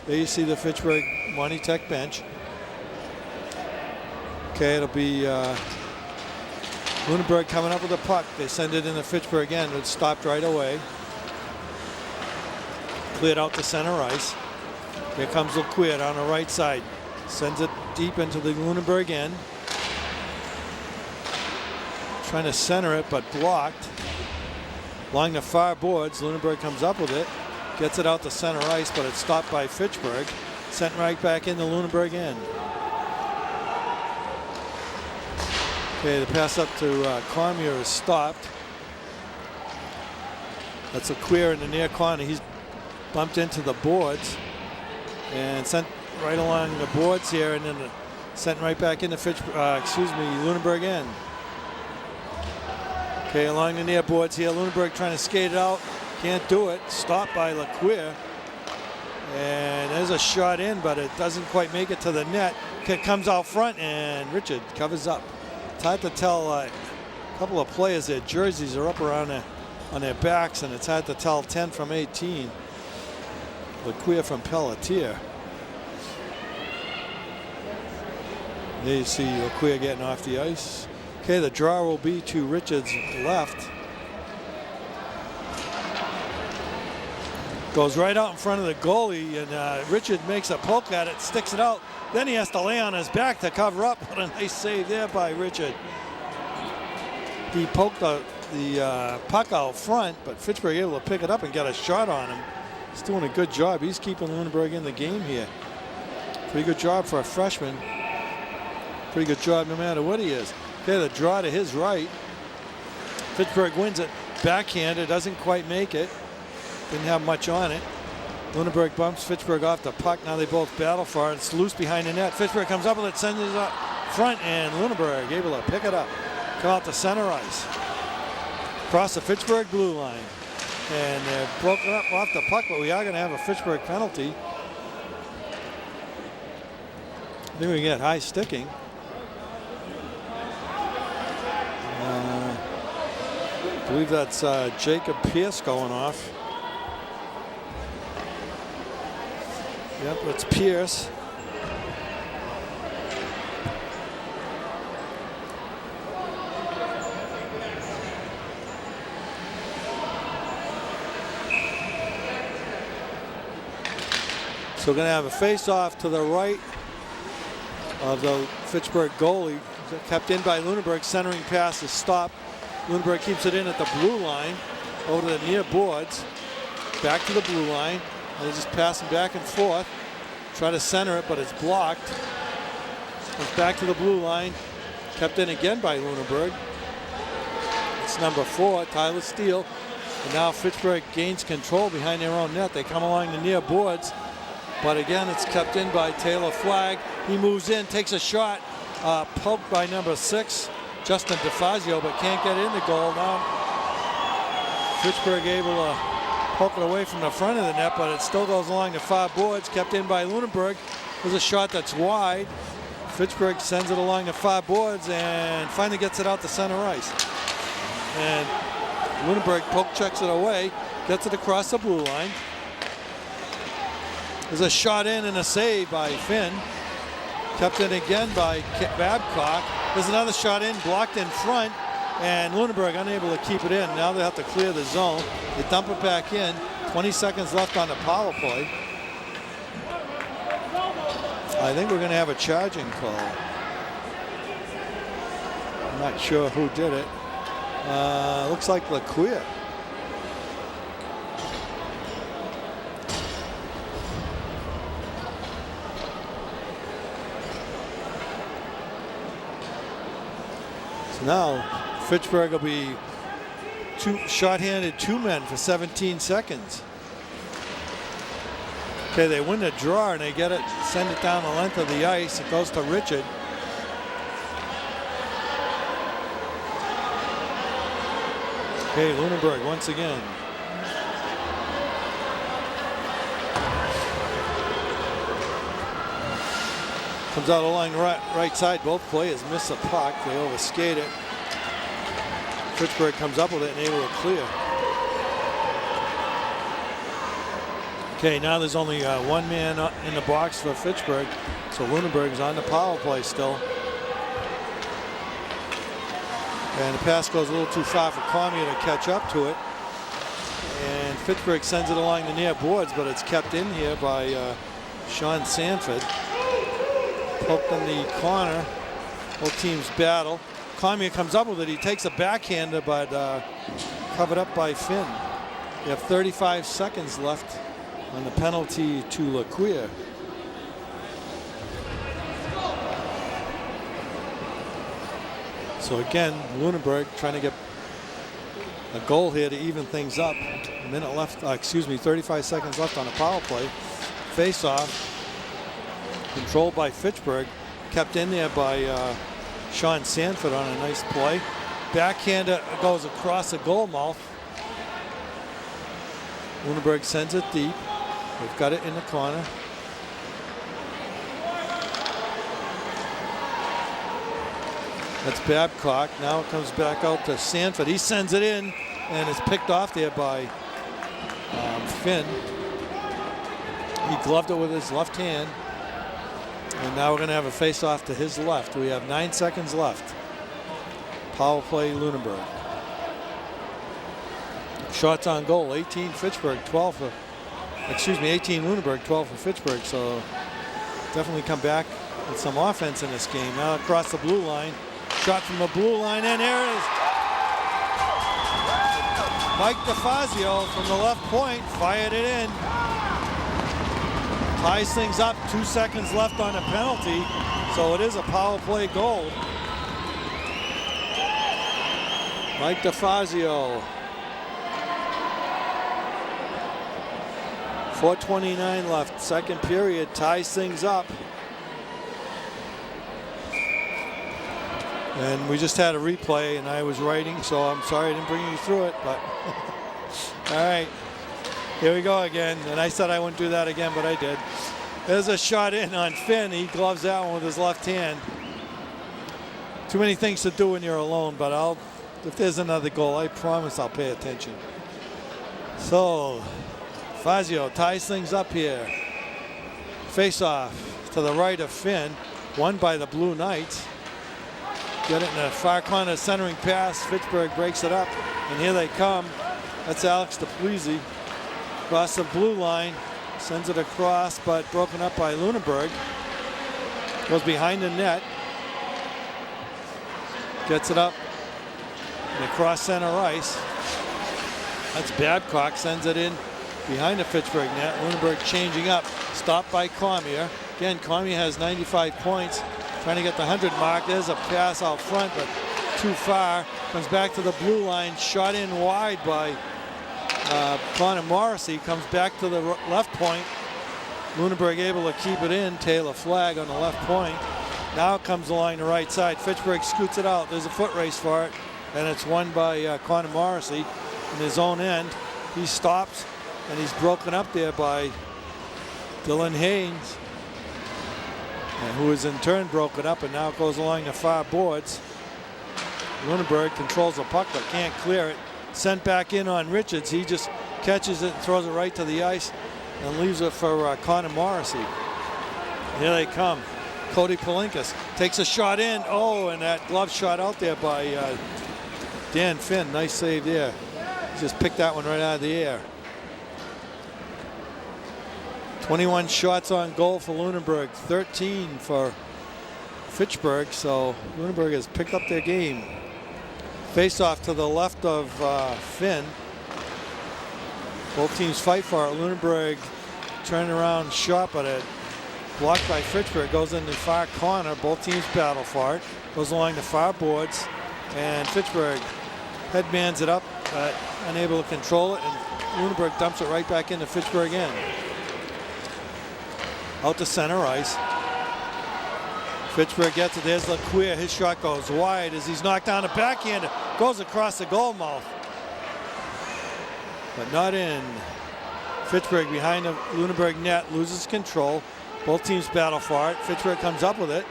There you see the Fitchburg Monty Tech bench. Okay, it'll be Lunenburg coming up with a puck. They send it in the Fitchburg end. It's stopped right away. Cleared out to center ice. Here comes Laquia on the right side. Sends it deep into the Lunenburg end. Trying to center it, but blocked. Along the far boards, Lunenburg comes up with it. Gets it out to center ice, but it's stopped by Fitchburg. Sent right back into Lunenburg end. Okay, the pass up to Cormier is stopped. That's a queer in the near corner. He's bumped into the boards and sent right along the boards here, and then sent right back into Lunenburg end. Okay, along the near boards here, Lunenburg trying to skate it out. Can't do it. Stopped by LeQueer. And there's a shot in, but it doesn't quite make it to the net. Kick comes out front, and Richard covers up. It's hard to tell. A couple of players, their jerseys are up around on their backs, and it's hard to tell 10 from 18. LeQueer from Pelletier. There you see LeQueer getting off the ice. Okay, the draw will be to Richard's left. Goes right out in front of the goalie, and Richard makes a poke at it, sticks it out. Then he has to lay on his back to cover up. What a nice save there by Richard. He poked the puck out front, but Fitchburg able to pick it up and get a shot on him. He's doing a good job. He's keeping Lunenburg in the game here. Pretty good job for a freshman. Pretty good job no matter what he is. Okay, the draw to his right. Fitchburg wins it backhanded, doesn't quite make it. Didn't have much on it. Lunenburg bumps Fitchburg off the puck. Now they both battle for it. It's loose behind the net. Fitchburg comes up with it, sends it up front, and Lunenburg able to pick it up. Come out to center ice. Across the Fitchburg blue line. And they're broken up off the puck, but we are going to have a Fitchburg penalty. I think we get high sticking. I believe that's Jacob Pierce going off. Yep, it's Pierce. So we're going to have a face-off to the right of the Fitchburg goalie. Kept in by Lunenburg. Centering pass is stopped. Lunenburg keeps it in at the blue line. Over to the near boards. Back to the blue line. And they're just passing back and forth. Try to center it, but it's blocked. It's back to the blue line. Kept in again by Lunenburg. It's number 4, Tyler Steele. And now Fitchburg gains control behind their own net. They come along the near boards. But again, it's kept in by Taylor Flagg. He moves in, takes a shot. Poked by number 6, Justin DeFazio, but can't get in the goal. Now Fitchburg able to poke it away from the front of the net, but it still goes along the far boards. Kept in by Lunenburg. There's a shot that's wide. Fitchburg sends it along the far boards and finally gets it out to center ice. And Lunenburg poke checks it away, gets it across the blue line. There's a shot in and a save by Finn. Kept in again by Babcock. There's another shot in, blocked in front, and Lunenburg unable to keep it in. Now they have to clear the zone. They dump it back in. 20 seconds left on the power play. I think we're going to have a charging call. I'm not sure who did it. Looks like LeQueer. Now Fitchburg will be short-handed 2 men for 17 seconds. Okay, they win the draw and they get it, send it down the length of the ice. It goes to Richard. Okay, Lunenburg once again. Comes out along the right side. Both players miss the puck. They overskate it. Fitchburg comes up with it and able to clear. Okay, now there's only one man in the box for Fitchburg. So Lunenburg's on the power play still. And the pass goes a little too far for Cormier to catch up to it. And Fitchburg sends it along the near boards, but it's kept in here by Sean Sanford. Poked in the corner. Both teams battle. Cormier comes up with it. He takes a backhander, but covered up by Finn. You have 35 seconds left on the penalty to LeQueer. So again, Lunenburg trying to get a goal here to even things up. A minute left, 35 seconds left on a power play. Face off, controlled by Fitchburg, kept in there by Sean Sanford on a nice play. Backhander goes across the goal mouth. Lunenburg sends it deep. They've got it in the corner. That's Babcock. Now it comes back out to Sanford. He sends it in, and it's picked off there by Finn. He gloved it with his left hand. And now we're going to have a face-off to his left. We have 9 seconds left. Power play, Lunenburg. Shots on goal, 18 Fitchburg, 18 Lunenburg, 12 for Fitchburg. So definitely come back with some offense in this game. Now across the blue line. Shot from the blue line, and there it is. Mike DeFazio from the left point fired it in. Ties things up, 2 seconds left on a penalty, so it is a power play goal. Mike DeFazio. 4:29 left, second period, ties things up. And we just had a replay, and I was writing, so I'm sorry I didn't bring you through it, but all right, here we go again. And I said I wouldn't do that again, but I did. There's a shot in on Finn. He gloves that one with his left hand. Too many things to do when you're alone, but if there's another goal, I promise I'll pay attention. So Fazio ties things up here. Face off to the right of Finn, won by the Blue Knights. Get it in the far corner, centering pass. Fitchburg breaks it up, and here they come. That's Alex DePlisi. Across the blue line, sends it across, but broken up by Lunenburg. Goes behind the net. Gets it up and across center ice. That's Babcock, sends it in behind the Fitchburg net. Lunenburg changing up, stopped by Cormier. Again, Cormier has 95 points. Trying to get the 100 mark. There's a pass out front, but too far. Comes back to the blue line. Shot in wide by Connor Morrissey. Comes back to the left point. Lunenburg able to keep it in. Taylor Flagg on the left point. Now it comes along the right side. Fitchburg scoots it out. There's a foot race for it, and it's won by Connor Morrissey in his own end. He stops, and he's broken up there by Dylan Haynes, who is in turn broken up, and now it goes along the far boards. Lunenburg controls the puck but can't clear it. Sent back in on Richards. He just catches it and throws it right to the ice and leaves it for Connor Morrissey. Here they come. Cody Palinkas takes a shot in. Oh, and that glove shot out there by Dan Finn. Nice save there. He just picked that one right out of the air. 21 shots on goal for Lunenburg, 13 for Fitchburg, so Lunenburg has picked up their game. Face off to the left of Finn. Both teams fight for it. Lunenburg turning around shot, but it blocked by Fitchburg. Goes in the far corner. Both teams battle for it. Goes along the far boards, and Fitchburg headmans it up, but unable to control it, and Lunenburg dumps it right back into Fitchburg end. Out to center ice. Fitchburg gets it. There's LeQueer. His shot goes wide as he's knocked down a backhand. Goes across the goal mouth, but not in. Fitchburg behind the Lunenburg net, loses control. Both teams battle for it. Fitchburg comes up with it.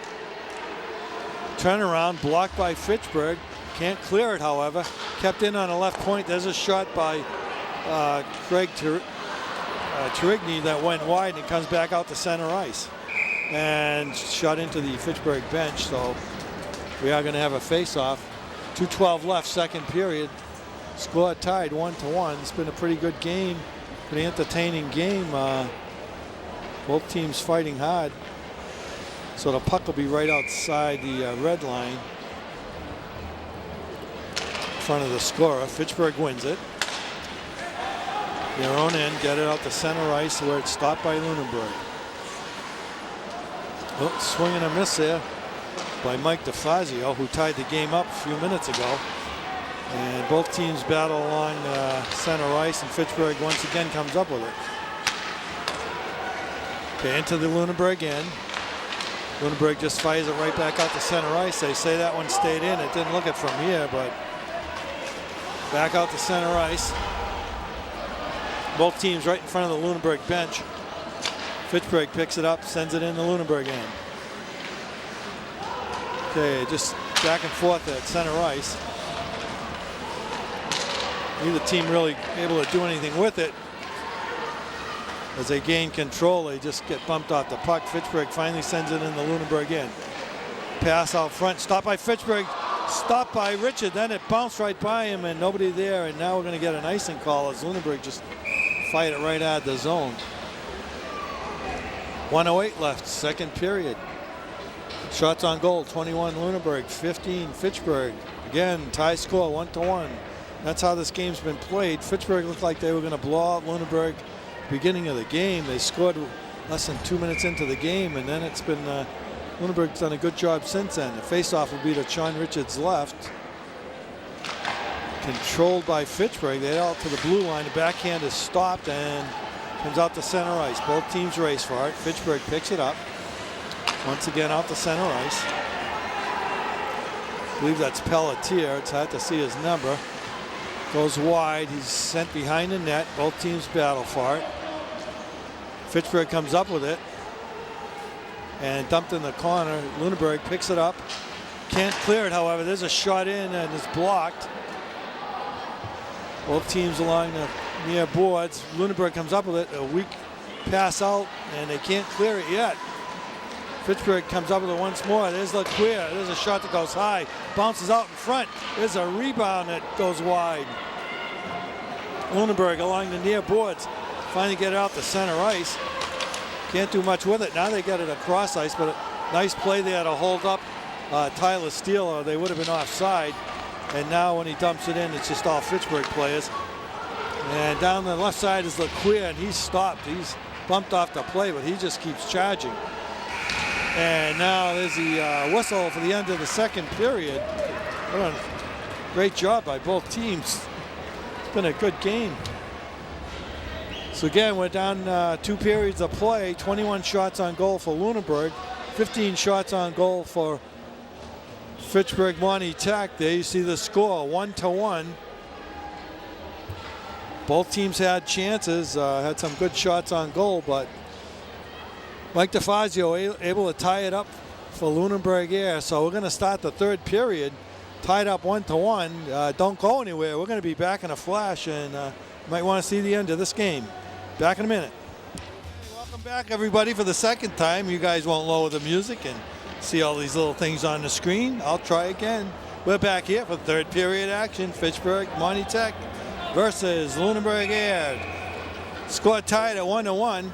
Turnaround blocked by Fitchburg. Can't clear it, however. Kept in on the left point. There's a shot by Craig Turigny that went wide and comes back out to center ice and shot into the Fitchburg bench. So we are going to have a face-off. 2:12 left, second period. Score tied 1-1. It's been a pretty good game, pretty entertaining game. Both teams fighting hard. So the puck will be right outside the red line in front of the scorer. Fitchburg wins it. Their own end, get it out to center ice where it's stopped by Lunenburg. Oh, swing and a miss there. by Mike DeFazio, who tied the game up a few minutes ago. And both teams battle along center ice, and Fitchburg once again comes up with it. Okay, into the Lunenburg end. Lunenburg just fires it right back out to center ice. They say that one stayed in. It didn't look it from here, but back out to center ice. Both teams right in front of the Lunenburg bench. Fitchburg picks it up, sends it in the Lunenburg end. Okay, just back and forth at center ice. Neither team really able to do anything with it. As they gain control, they just get bumped off the puck. Fitchburg finally sends it in the Lunenburg end. Pass out front, stopped by Fitchburg, stopped by Richard, then it bounced right by him and nobody there, and now we're going to get an icing call as Lunenburg just fired it right out of the zone. 1:08 left, second period. Shots on goal, 21 Lunenburg, 15 Fitchburg. Again, tie score, 1-1. That's how this game's been played. Fitchburg looked like they were going to blow out Lunenburg beginning of the game. They scored less than 2 minutes into the game, and then it's been Lunenburg's done a good job since then. The faceoff will be to Sean Richards' left. Controlled by Fitchburg. They head out to the blue line. The backhand is stopped and comes out to center ice. Both teams race for it. Fitchburg picks it up. Once again out to center ice. I believe that's Pelletier. It's hard to see his number. Goes wide. He's sent behind the net. Both teams battle for it. Fitchburg comes up with it. And dumped in the corner. Lunenburg picks it up. Can't clear it, however. There's a shot in and it's blocked. Both teams along the near boards. Lunenburg comes up with it. A weak pass out and they can't clear it yet. Fitchburg comes up with it once more. There's LeQueer. There's a shot that goes high. Bounces out in front. There's a rebound that goes wide. Lunenburg along the near boards. Finally get it out to center ice. Can't do much with it. Now they get it across ice, but a nice play there to hold up Tyler Steele, or they would have been offside. And now when he dumps it in, it's just all Fitchburg players. And down the left side is LeQueer, and he's stopped. He's bumped off the play, but he just keeps charging. And now there's the whistle for the end of the second period. What a great job by both teams. It's been a good game. So again, we're down 2 periods of play. 21 shots on goal for Lunenburg. 15 shots on goal for Fitchburg Monty Tech. There you see the score, 1-1. Both teams had chances, had some good shots on goal, but Mike DeFazio able to tie it up for Lunenburg Air. So we're going to start the third period, tied up 1-1. Don't go anywhere. We're going to be back in a flash, and you might want to see the end of this game. Back in a minute. Hey, welcome back, everybody, for the second time. You guys won't lower the music and see all these little things on the screen. I'll try again. We're back here for third period action. Fitchburg Monty Tech versus Lunenburg Air. Score tied at 1-1.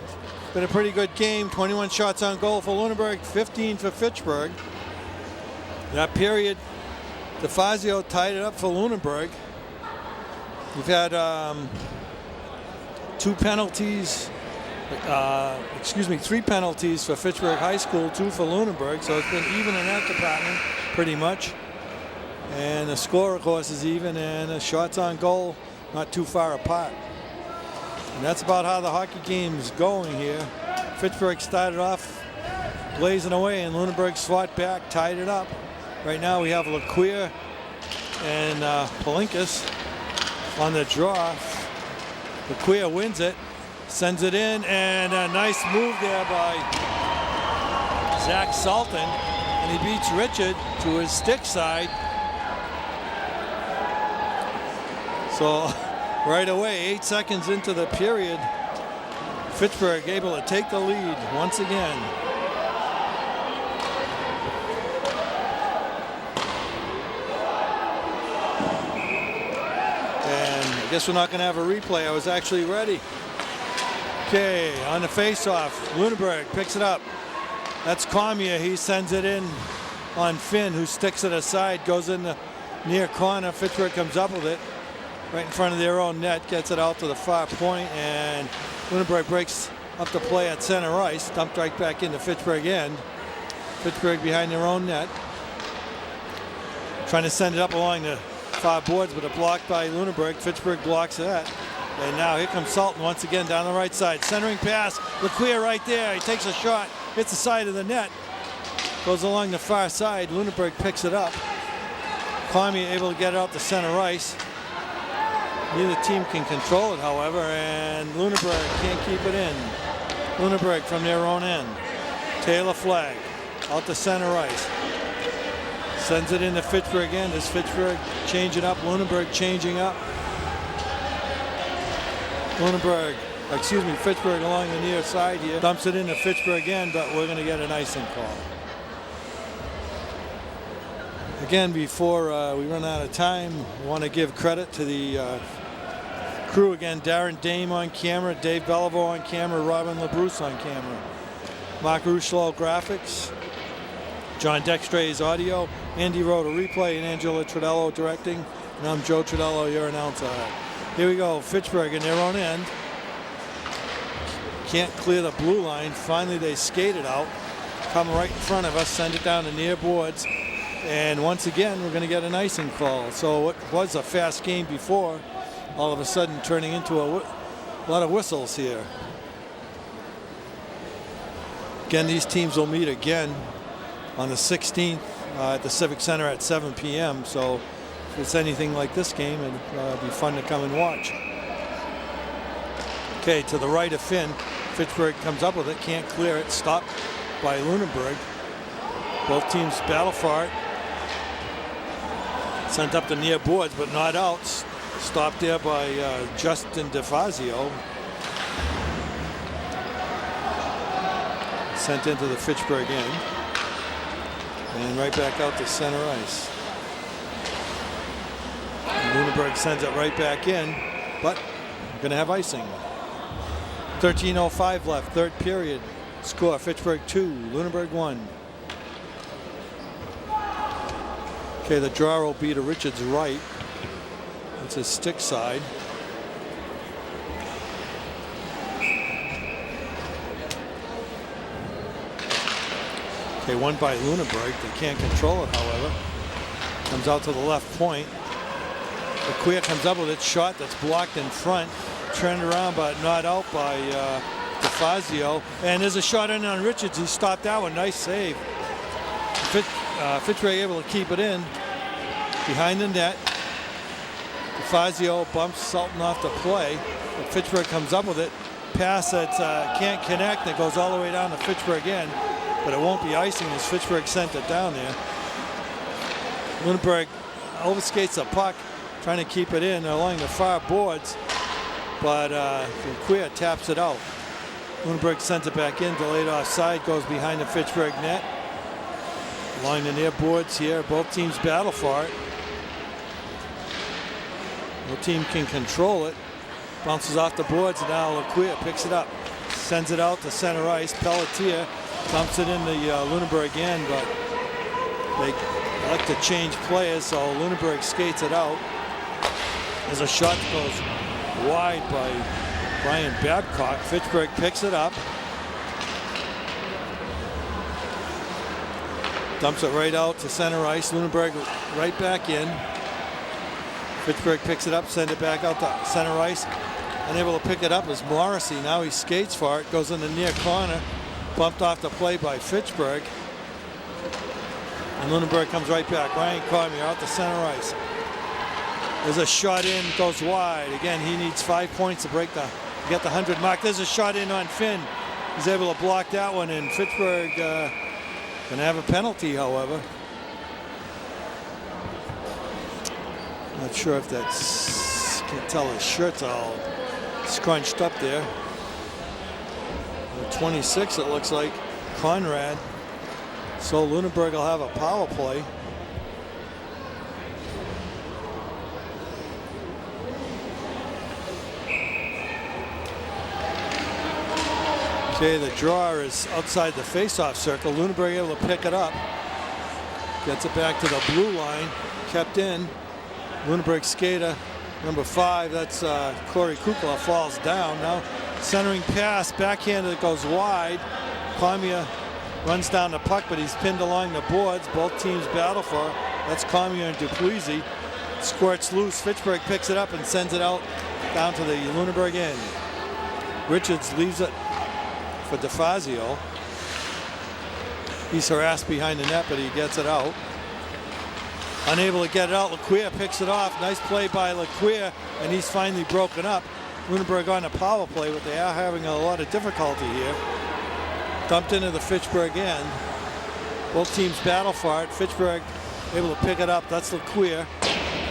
Been a pretty good game. 21 shots on goal for Lunenburg, 15 for Fitchburg. That period, DeFazio tied it up for Lunenburg. We've had 3 penalties for Fitchburg High School, 2 for Lunenburg. So it's been even in that department pretty much. And the score, of course, is even, and the shots on goal not too far apart. And that's about how the hockey game's going here. Fitchburg started off blazing away, and Lunenburg fought back, tied it up. Right now we have LeQueer and Palinkas on the draw. LeQueer wins it, sends it in, and a nice move there by Zach Sultan. And he beats Richard to his stick side. So right away, 8 seconds into the period, Fitchburg able to take the lead once again. And I guess we're not going to have a replay. I was actually ready. Okay, on the face-off, Lunenburg picks it up. That's Cormier. He sends it in on Finn, who sticks it aside, goes in the near corner. Fitchburg comes up with it right in front of their own net, gets it out to the far point, and Lunenburg breaks up the play at center ice, dumped right back into Fitchburg end. Fitchburg behind their own net. Trying to send it up along the far boards, but a block by Lunenburg. Fitchburg blocks that. And now here comes Sultan once again down the right side. Centering pass. Leclerc right there. He takes a shot. Hits the side of the net. Goes along the far side. Lunenburg picks it up. Cormier able to get it out to center ice. Neither team can control it, however, and Lunenburg can't keep it in. Lunenburg from their own end. Taylor flag out to center ice. Sends it into Fitchburg again. Is Fitchburg changing up? Lunenburg changing up. Fitchburg along the near side here. Dumps it into Fitchburg again, but we're going to get an icing call. Again, before we run out of time, I want to give credit to the crew again. Darren Dame on camera, Dave Beliveau on camera, Robin LaBruce on camera. Mark Rushlow graphics, John Dextre's audio, Andy wrote a replay, and Angela Tredello directing. And I'm Joe Tredello, your announcer. Here we go, Fitchburg in their own end. Can't clear the blue line. Finally, they skate it out. Come right in front of us, send it down the near boards. And once again, we're going to get an icing call. So it was a fast game before, all of a sudden turning into a lot of whistles here. Again, these teams will meet again on the 16th at the Civic Center at 7 p.m. So if it's anything like this game, it'll be fun to come and watch. Okay, to the right of Finn. Fitchburg comes up with it, can't clear it, stopped by Lunenburg. Both teams battle for it. Sent up the near boards, but not out. Stopped there by Justin DeFazio. Sent into the Fitchburg end. And right back out to center ice. And Lunenburg sends it right back in, but we're going to have icing. 13:05 left, third period. Score, Fitchburg 2, Lunenburg 1. Okay, the draw will be to Richard's right. It's his stick side. Okay, one by Lunenburg. They can't control it, however. Comes out to the left point. Leclerc comes up with it. Shot that's blocked in front. Turned around, but not out by DeFazio. And there's a shot in on Richards. He stopped that one. Nice save. Fitchburg able to keep it in behind the net. DeFazio bumps Sultan off the play, but Fitchburg comes up with it. Pass that can't connect. It goes all the way down to Fitchburg end, but it won't be icing as Fitchburg sent it down there. Lunenburg overskates the puck, trying to keep it in along the far boards, but Leclerc taps it out. Lunenburg sends it back in, delayed offside, goes behind the Fitchburg net. Along the near boards here, both teams battle for it. No team can control it. Bounces off the boards, and now Leclerc picks it up. Sends it out to center ice. Pelletier dumps it in the Lunenburg end, but they like to change players, so Lunenburg skates it out. There's a shot that goes wide by Brian Babcock. Fitchburg picks it up. Dumps it right out to center ice. Lunenburg right back in. Fitchburg picks it up, send it back out to center ice. Unable to pick it up is Morrissey. Now he skates for it, goes in the near corner. Bumped off the play by Fitchburg. And Lunenburg comes right back. Ryan Cormier out to center ice. There's a shot in, goes wide. Again, he needs 5 points to get the 100 mark. There's a shot in on Finn. He's able to block that one, and Fitchburg going to have a penalty, however. Not sure if that's, can't tell, his shirt's all scrunched up there. 26, it looks like, Conrad. So Lunenburg will have a power play. Okay, the draw is outside the face-off circle. Lunenburg able to pick it up. Gets it back to the blue line. Kept in. Lunenburg skater number 5, that's Corey Kukla, falls down. Now centering pass, backhanded, it goes wide. Cormier runs down the puck, but he's pinned along the boards. Both teams battle for it. That's Comier and Duplessis. Squirts loose. Fitchburg picks it up and sends it out down to the Lunenburg end. Richards leaves it for DeFazio. He's harassed behind the net, but he gets it out. Unable to get it out, Lequia picks it off. Nice play by Lequia, and he's finally broken up. Lunenburg on a power play, but they are having a lot of difficulty here. Dumped into the Fitchburg end. Both teams battle for it. Fitchburg able to pick it up. That's Lequia,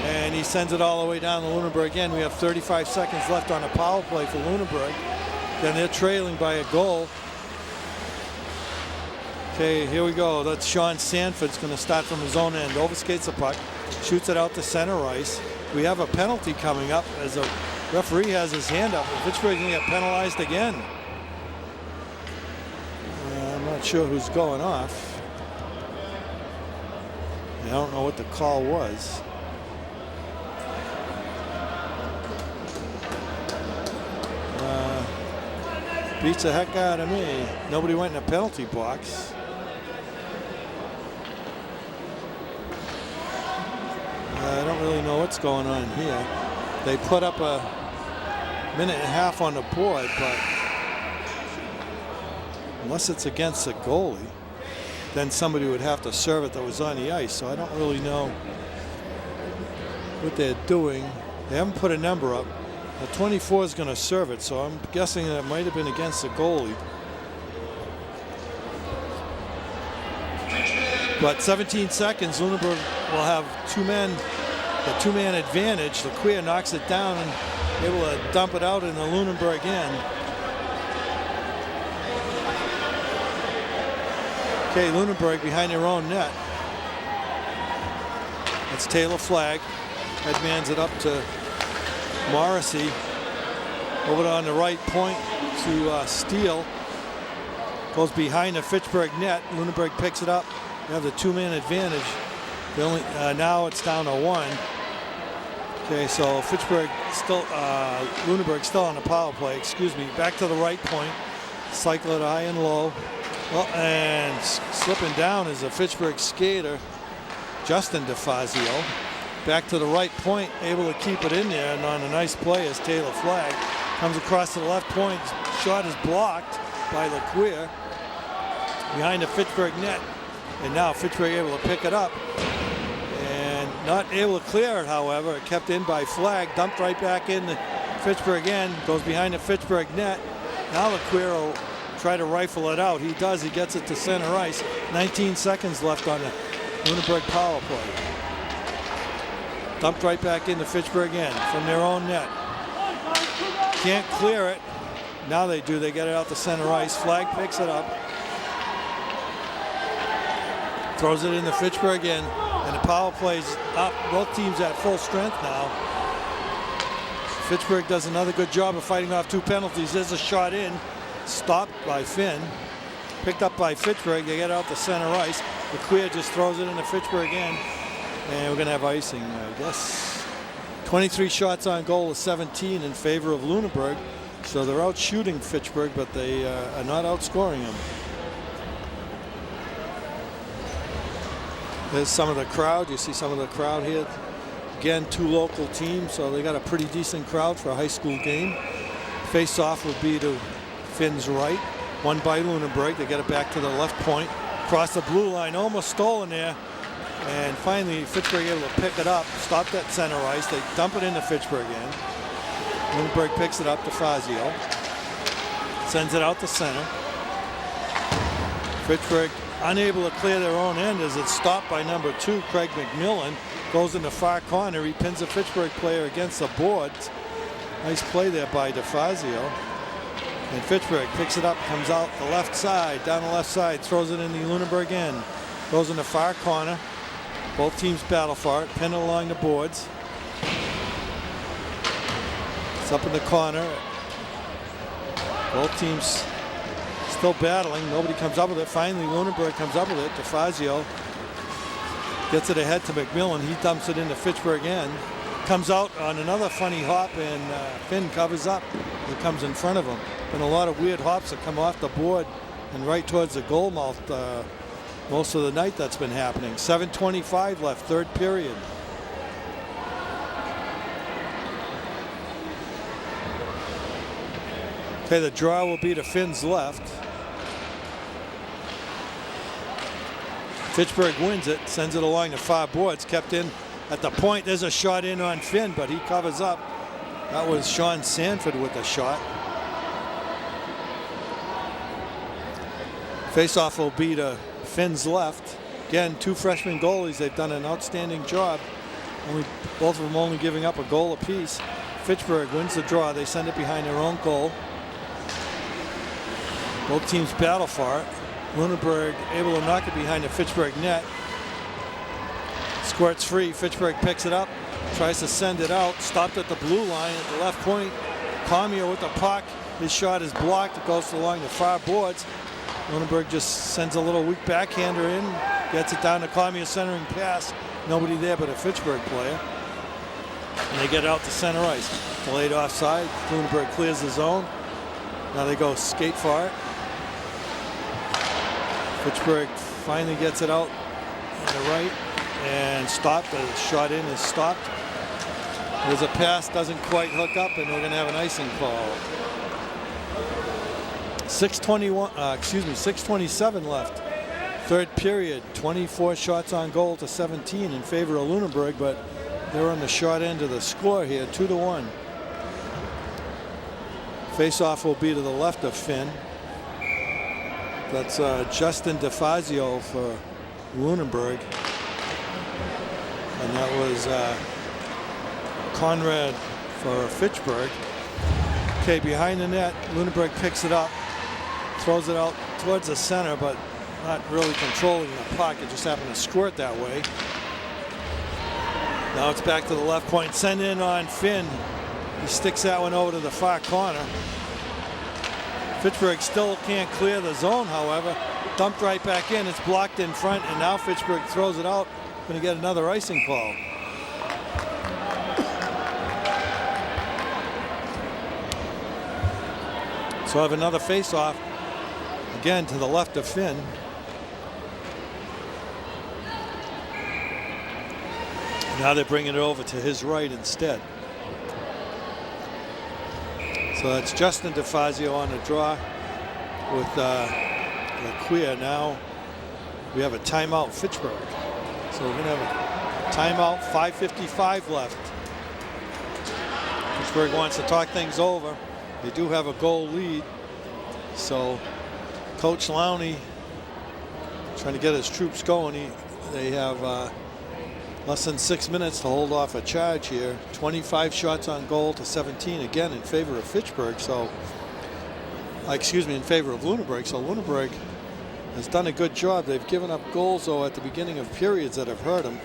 and he sends it all the way down the Lunenburg end. We have 35 seconds left on a power play for Lunenburg. Then they're trailing by a goal. Okay, here we go. That's Sean Sanford's going to start from his own end. Overskates the puck, shoots it out to center ice. We have a penalty coming up as a referee has his hand up. Fitchburg's going to get penalized again. I'm not sure who's going off. I don't know what the call was. Beats the heck out of me. Nobody went in the penalty box. I don't really know what's going on here. They put up a minute and a half on the board, but unless it's against the goalie, then somebody would have to serve it that was on the ice. So I don't really know what they're doing. They haven't put a number up. The 24 is going to serve it, so I'm guessing that it might have been against the goalie. But 17 seconds, Lunenburg will have the two-man advantage. Lequia knocks it down and able to dump it out in the Lunenburg end. Okay, Lunenburg behind their own net. That's Taylor Flagg. Headmans it up to Morrissey. Over on the right point to Steele. Goes behind the Fitchburg net. Lunenburg picks it up. They have the two-man advantage. Now it's down to one. Okay, so Fitchburg still, Lunenburg still on the power play. Excuse me. Back to the right point. Cycle it high and low. Well, and slipping down is a Fitchburg skater, Justin DeFazio. Back to the right point, able to keep it in there, and on a nice play is Taylor Flagg. Comes across to the left point. Shot is blocked by Lequia behind the Fitchburg net. And now Fitchburg able to pick it up. And not able to clear it, however. It kept in by Flagg. Dumped right back in the Fitchburg end. Goes behind the Fitchburg net. Now Lequia will try to rifle it out. He does. He gets it to center ice. 19 seconds left on the Lunenburg power play. Dumped right back into Fitchburg end from their own net. Can't clear it. Now they do. They get it out to center ice. Flagg picks it up. Throws it in the Fitchburg end. And the power play's up. Both teams at full strength now. Fitchburg does another good job of fighting off two penalties. There's a shot in. Stopped by Finn. Picked up by Fitchburg. They get it out to center ice. Lequia just throws it in the Fitchburg end. And we're going to have icing, I guess. 23 shots on goal to 17 in favor of Lunenburg. So they're out shooting Fitchburg, but they are not outscoring them. There's some of the crowd. You see some of the crowd here. Again, two local teams, so they got a pretty decent crowd for a high school game. Face-off would be to Finn's right. Won by Lunenburg. They get it back to the left point. Across the blue line, almost stolen there. And finally, Fitchburg able to pick it up. Stopped at center ice. They dump it into Fitchburg end. Lunenburg picks it up to Fazio. Sends it out to center. Fitchburg unable to clear their own end as it's stopped by number 2, Craig McMillan. Goes in the far corner. He pins a Fitchburg player against the boards. Nice play there by DeFazio. And Fitchburg picks it up, comes out the left side, down the left side, throws it in the Lunenburg end. Goes in the far corner. Both teams battle for it, pinned along the boards. It's up in the corner. Both teams still battling. Nobody comes up with it. Finally, Lunenburg comes up with it. DeFazio gets it ahead to McMillan. He dumps it into Fitchburg end. Comes out on another funny hop, and Finn covers up. It comes in front of him. Been a lot of weird hops that come off the board and right towards the goal mouth most of the night that's been happening. 7:25 left, third period. Okay, the draw will be to Finn's left. Fitchburg wins it, sends it along the far boards, kept in at the point. There's a shot in on Finn, but he covers up. That was Sean Sanford with the shot. Face-off will be to Finn's left. Again, two freshman goalies. They've done an outstanding job. Both of them only giving up a goal apiece. Fitchburg wins the draw. They send it behind their own goal. Both teams battle for it. Lunenburg able to knock it behind the Fitchburg net. Squirts free. Fitchburg picks it up. Tries to send it out. Stopped at the blue line at the left point. Cormier with the puck. His shot is blocked. It goes along the far boards. Lunenburg just sends a little weak backhander in. Gets it down to Cormier, centering pass. Nobody there but a Fitchburg player. And they get it out to center ice. Delayed offside. Lunenburg clears the zone. Now they go skate for it. Fitchburg finally gets it out on the right and stopped. The shot in is stopped. There's a pass, doesn't quite hook up, and we're going to have an icing call. 6:27 left. Third period, 24 shots on goal to 17 in favor of Lunenburg, but they're on the short end of the score here, 2-1. Face-off will be to the left of Finn. That's Justin DeFazio for Lunenburg. And that was Conrad for Fitchburg. Okay, behind the net, Lunenburg picks it up, throws it out towards the center, but not really controlling the puck. It just happened to squirt that way. Now it's back to the left point. Send in on Finn. He sticks that one over to the far corner. Fitchburg still can't clear the zone, however. Dumped right back in. It's blocked in front, and now Fitchburg throws it out. Going to get another icing call. So I have another face-off, again to the left of Finn. Now they're bringing it over to his right instead. So that's Justin DeFazio on the draw with Queer. Now we have a timeout, Fitchburg. So we're going to have a timeout, 5:55 left. Fitchburg wants to talk things over. They do have a goal lead. So Coach Lowney trying to get his troops going. They have less than 6 minutes to hold off a charge here. 25 shots on goal to 17, again in favor of Fitchburg. So, in favor of Lunenburg. So Lunenburg has done a good job. They've given up goals, though, at the beginning of periods that have hurt them.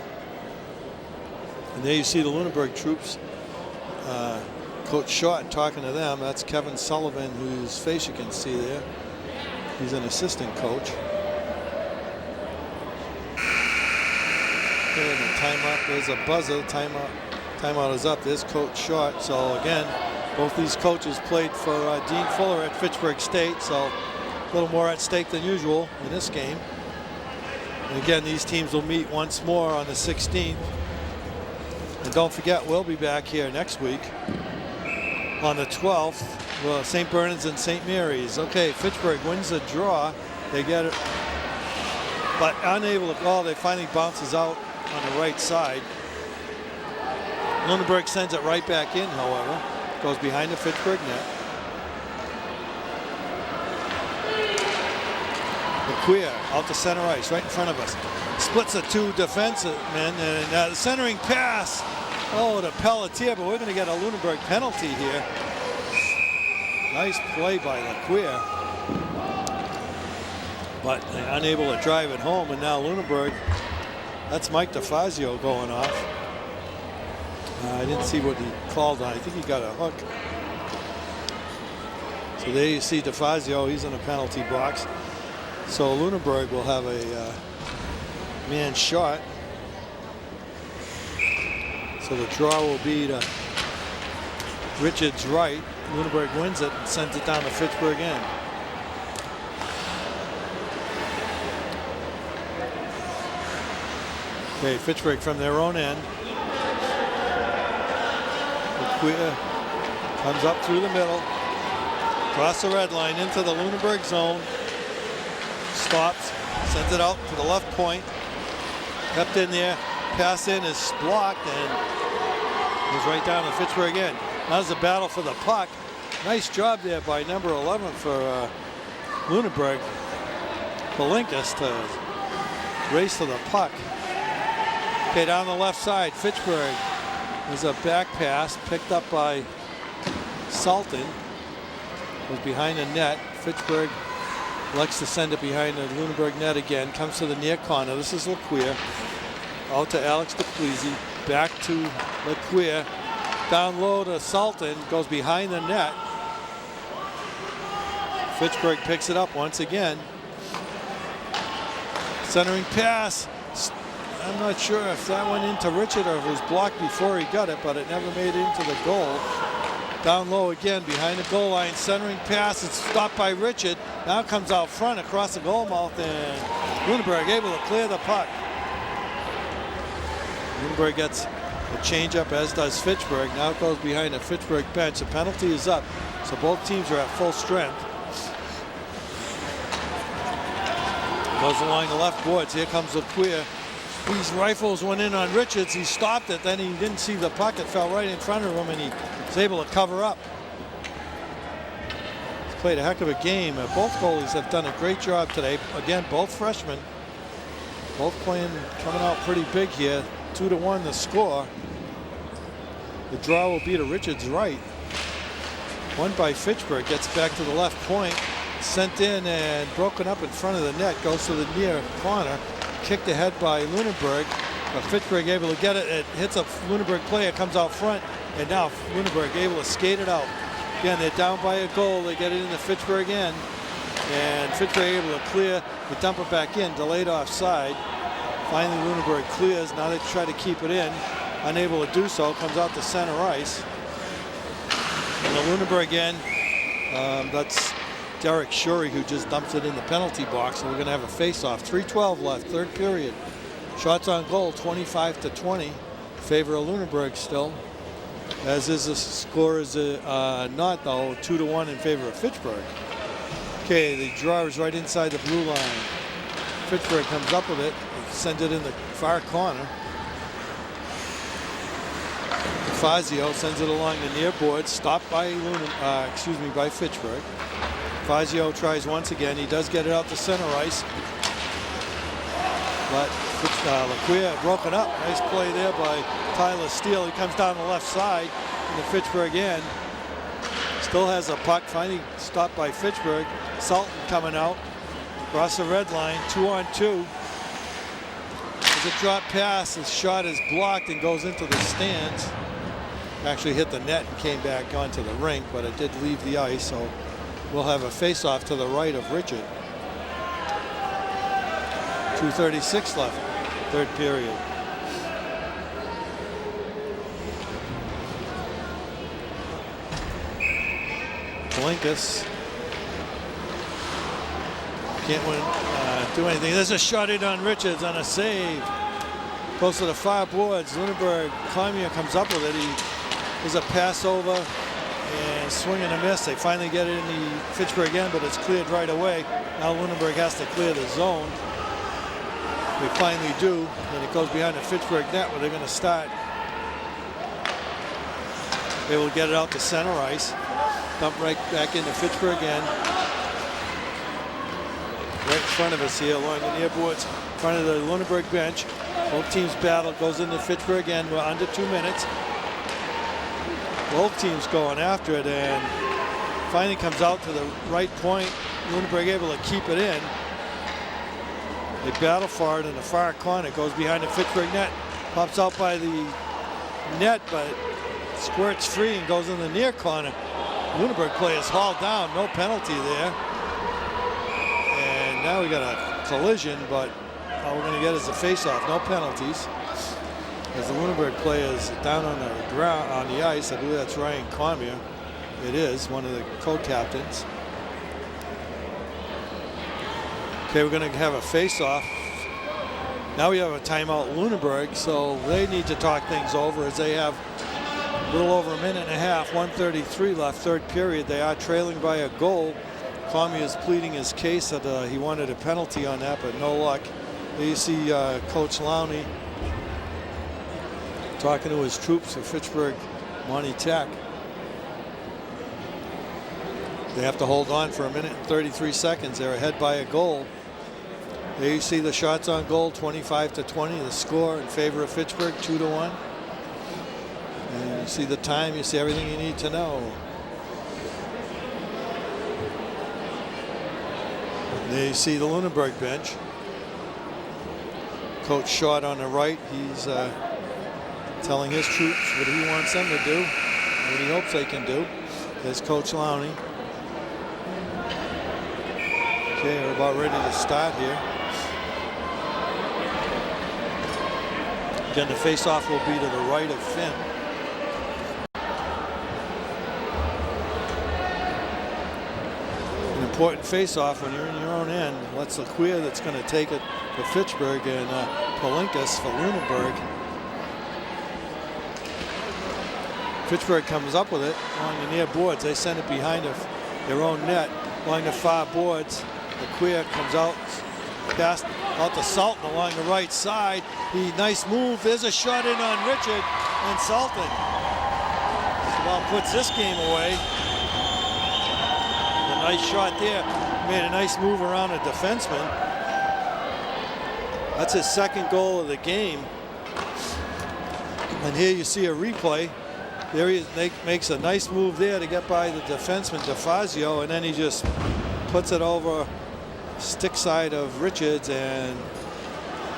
And there you see the Lunenburg troops. Coach Short talking to them. That's Kevin Sullivan, whose face you can see there. He's an assistant coach. Okay, and the timeout, there's a buzzer. Timeout is up. There's Coach Short. So again, both these coaches played for Dean Fuller at Fitchburg State. So a little more at stake than usual in this game. And again, these teams will meet once more on the 16th. And don't forget, we'll be back here next week on the 12th. Well, St. Bernard's and St. Mary's. Okay, Fitchburg wins the draw. They get it, but unable to call. They finally bounces out on the right side. Lunenburg sends it right back in, however. Goes behind the Fitchburg net. McQueer out to center ice, right in front of us. Splits the two defensive men, and the centering pass. Oh, to Pelletier, but we're going to get a Lunenburg penalty here. Nice play by McQueer. But they're unable to drive it home, and now Lunenburg, that's Mike DeFazio going off. I didn't see what he called on. I think he got a hook. So there you see DeFazio, he's in a penalty box. So Lunenburg will have a man shot. So the draw will be to Richards' right. Lunenburg wins it and sends it down to Fitchburg end. Okay, Fitchburg from their own end. Queer comes up through the middle, across the red line into the Lunenburg zone. Stops, sends it out to the left point. Kept in there, pass in is blocked and goes right down to Fitchburg again. Now there's a battle for the puck. Nice job there by number 11 for Lunenburg. Palinkas to race to the puck. Okay, down the left side, Fitchburg. There's a back pass picked up by Sultan. Was behind the net. Fitchburg likes to send it behind the Lunenburg net again. Comes to the near corner. This is Laqueer. Out to Alex DePleasy. Back to Laqueer. Down low to Sultan. Goes behind the net. Fitchburg picks it up once again. Centering pass. I'm not sure if that went into Richard or if it was blocked before he got it, but it never made it into the goal. Down low again, behind the goal line, centering pass. It's stopped by Richard. Now comes out front across the goal mouth, and Lunenburg able to clear the puck. Lunenburg gets a change-up, as does Fitchburg. Now it goes behind the Fitchburg bench. The penalty is up, so both teams are at full strength. Goes along the left boards. Here comes Laqueer. These rifles went in on Richards. He stopped it. Then he didn't see the puck. It fell right in front of him, and he was able to cover up. He's played a heck of a game. Both goalies have done a great job today. Again, both freshmen. Both playing, coming out pretty big here. 2-1 the score. The draw will be to Richards' right. One by Fitchburg. Gets back to the left point. Sent in and broken up in front of the net. Goes to the near corner. Kicked ahead by Lunenburg, but Fitchburg able to get it. It hits a Lunenburg player, comes out front, and now Lunenburg able to skate it out. Again, they're down by a goal. They get it into Fitchburg end, and Fitchburg able to clear. They dump it back in, delayed offside. Finally, Lunenburg clears. Now they try to keep it in. Unable to do so, comes out to center ice. And the Lunenburg end, that's Derek Shurey, who just dumps it in the penalty box, and we're going to have a face-off. 3:12 left, third period. Shots on goal, 25-20. Favor of Lunenburg still. As is the score is not, though, 2-1 in favor of Fitchburg. Okay, the draw is right inside the blue line. Fitchburg comes up with it, sends it in the far corner. Fazio sends it along the near board, stopped by by Fitchburg. Fazio tries once again. He does get it out to center ice. But Laqueer broken up. Nice play there by Tyler Steele. He comes down the left side in the Fitchburg end. Still has a puck. Finally stopped by Fitchburg. Sultan coming out. Across the red line. 2-on-2. There's a drop pass. His shot is blocked and goes into the stands. Actually hit the net and came back onto the rink, but it did leave the ice, so we'll have a face-off to the right of Richard. 2:36 left, third period. Palinkas can't do anything. There's a shot in on Richards on a save. Close to the far boards. Lunenburg, Cormier comes up with it. There's a pass over and swing and a miss. They finally get it in the Fitchburg end, but it's cleared right away. Now Lunenburg has to clear the zone. They finally do, and it goes behind the Fitchburg net where they're going to start. They will get it out to center ice. Dump right back into Fitchburg end. Right in front of us here along the near boards, in front of the Lunenburg bench. Both teams battle, goes into Fitchburg end. We're under 2 minutes. Both teams going after it, and finally comes out to the right point. Lunenburg able to keep it in. They battle for it in the far corner. It goes behind the Fitchburg net. Pops out by the net, but squirts free and goes in the near corner. Lunenburg player is hauled down. No penalty there. And now we got a collision, but all we're going to get is a face-off. No penalties. As the Lunenburg player is down on the ground, on the ice. I believe that's Ryan Cormier. It is, one of the co-captains. Okay, we're going to have a face-off. Now we have a timeout, Lunenburg, so they need to talk things over as they have a little over a minute and a half, 1:33 left, third period. They are trailing by a goal. Comey is pleading his case that he wanted a penalty on that, but no luck. There you see Coach Lowney talking to his troops for Fitchburg Monty Tech. They have to hold on for a minute and 33 seconds. They're ahead by a goal. There you see the shots on goal, 25-20. The score in favor of Fitchburg, 2-1. And you see the time. You see everything you need to know. There you see the Lunenburg bench. Coach Short on the right. He's telling his troops what he wants them to do, what he hopes they can do. There's Coach Lowney. Okay, we're about ready to start here. Again, the face-off will be to the right of Finn. An important face-off when you're in your own end. That's Laquia that's going to take it for Fitchburg, and Palinkas for Lunenburg. Fitchburg comes up with it along the near boards. They send it behind their own net along the far boards. Laquia comes out past out to Sultan along the right side. Nice move. There's a shot in on Richard, and Sultan just about puts this game away. A nice shot there. Made a nice move around a defenseman. That's his second goal of the game. And here you see a replay. There he makes a nice move there to get by the defenseman DeFazio, and then he just puts it over stick side of Richards, and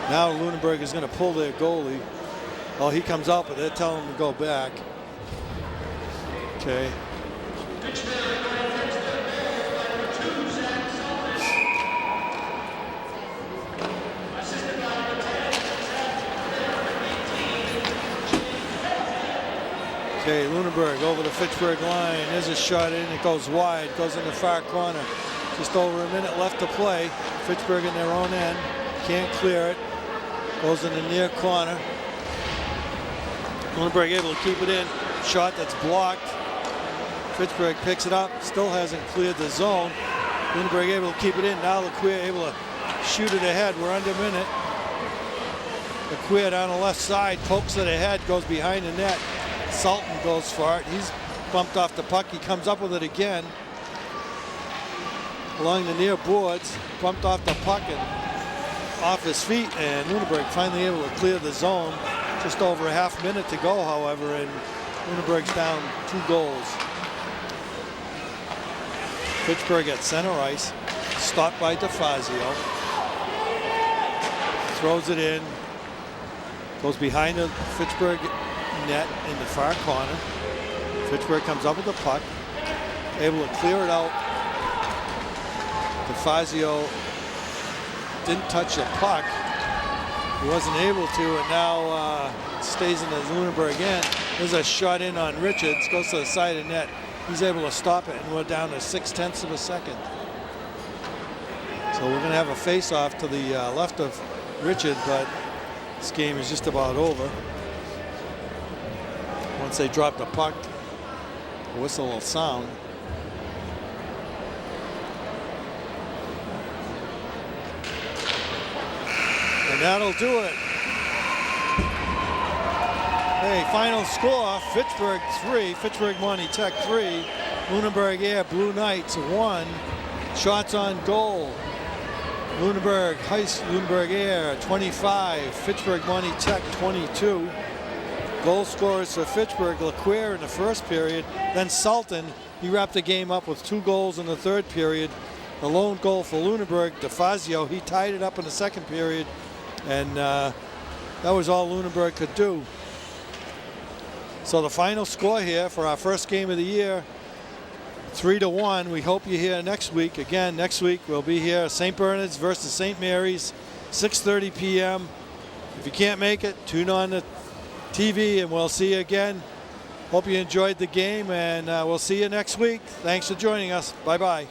now Lunenburg is going to pull their goalie. Well, he comes out, but they're telling him to go back. Okay. Okay, Lunenburg over the Fitchburg line. There's a shot in. It goes wide. Goes in the far corner. Just over a minute left to play. Fitchburg in their own end. Can't clear it. Goes in the near corner. Lunenburg able to keep it in. Shot that's blocked. Fitchburg picks it up. Still hasn't cleared the zone. Lunenburg able to keep it in. Now Laquia able to shoot it ahead. We're under a minute. Laquia down the left side. Pokes it ahead. Goes behind the net. Sultan goes for it. He's bumped off the puck. He comes up with it again. Along the near boards, bumped off the puck and off his feet, and Lunenburg finally able to clear the zone. Just over a half minute to go, however, and Lunenburg's down 2 goals. Fitchburg at center ice, stopped by DeFazio. Throws it in, goes behind the Fitchburg net in the far corner. Fitchburg comes up with the puck, able to clear it out. DeFazio didn't touch the puck. He wasn't able to, and now stays in the Lunenburg end. There's a shot in on Richards, goes to the side of the net. He's able to stop it, and we're down to 0.6 of a second. So we're going to have a face-off to the left of Richard, but this game is just about over. Once they drop the puck, the whistle will sound. And that'll do it. Hey, final score, Fitchburg 3, Fitchburg Monty Tech 3, Lunenburg Air Blue Knights 1. Shots on goal, Lunenburg Air 25, Fitchburg Monty Tech 22. Goal scorers for Fitchburg, Laquia in the first period, then Sultan. He wrapped the game up with 2 goals in the third period. The lone goal for Lunenburg, DeFazio, he tied it up in the second period, and that was all Lunenburg could do. So the final score here for our first game of the year, 3-1. We hope you're here next week. Again, next week we'll be here, St. Bernard's versus St. Mary's, 6:30 p.m. If you can't make it, tune on the TV and we'll see you again. Hope you enjoyed the game, and we'll see you next week. Thanks for joining us. Bye-bye.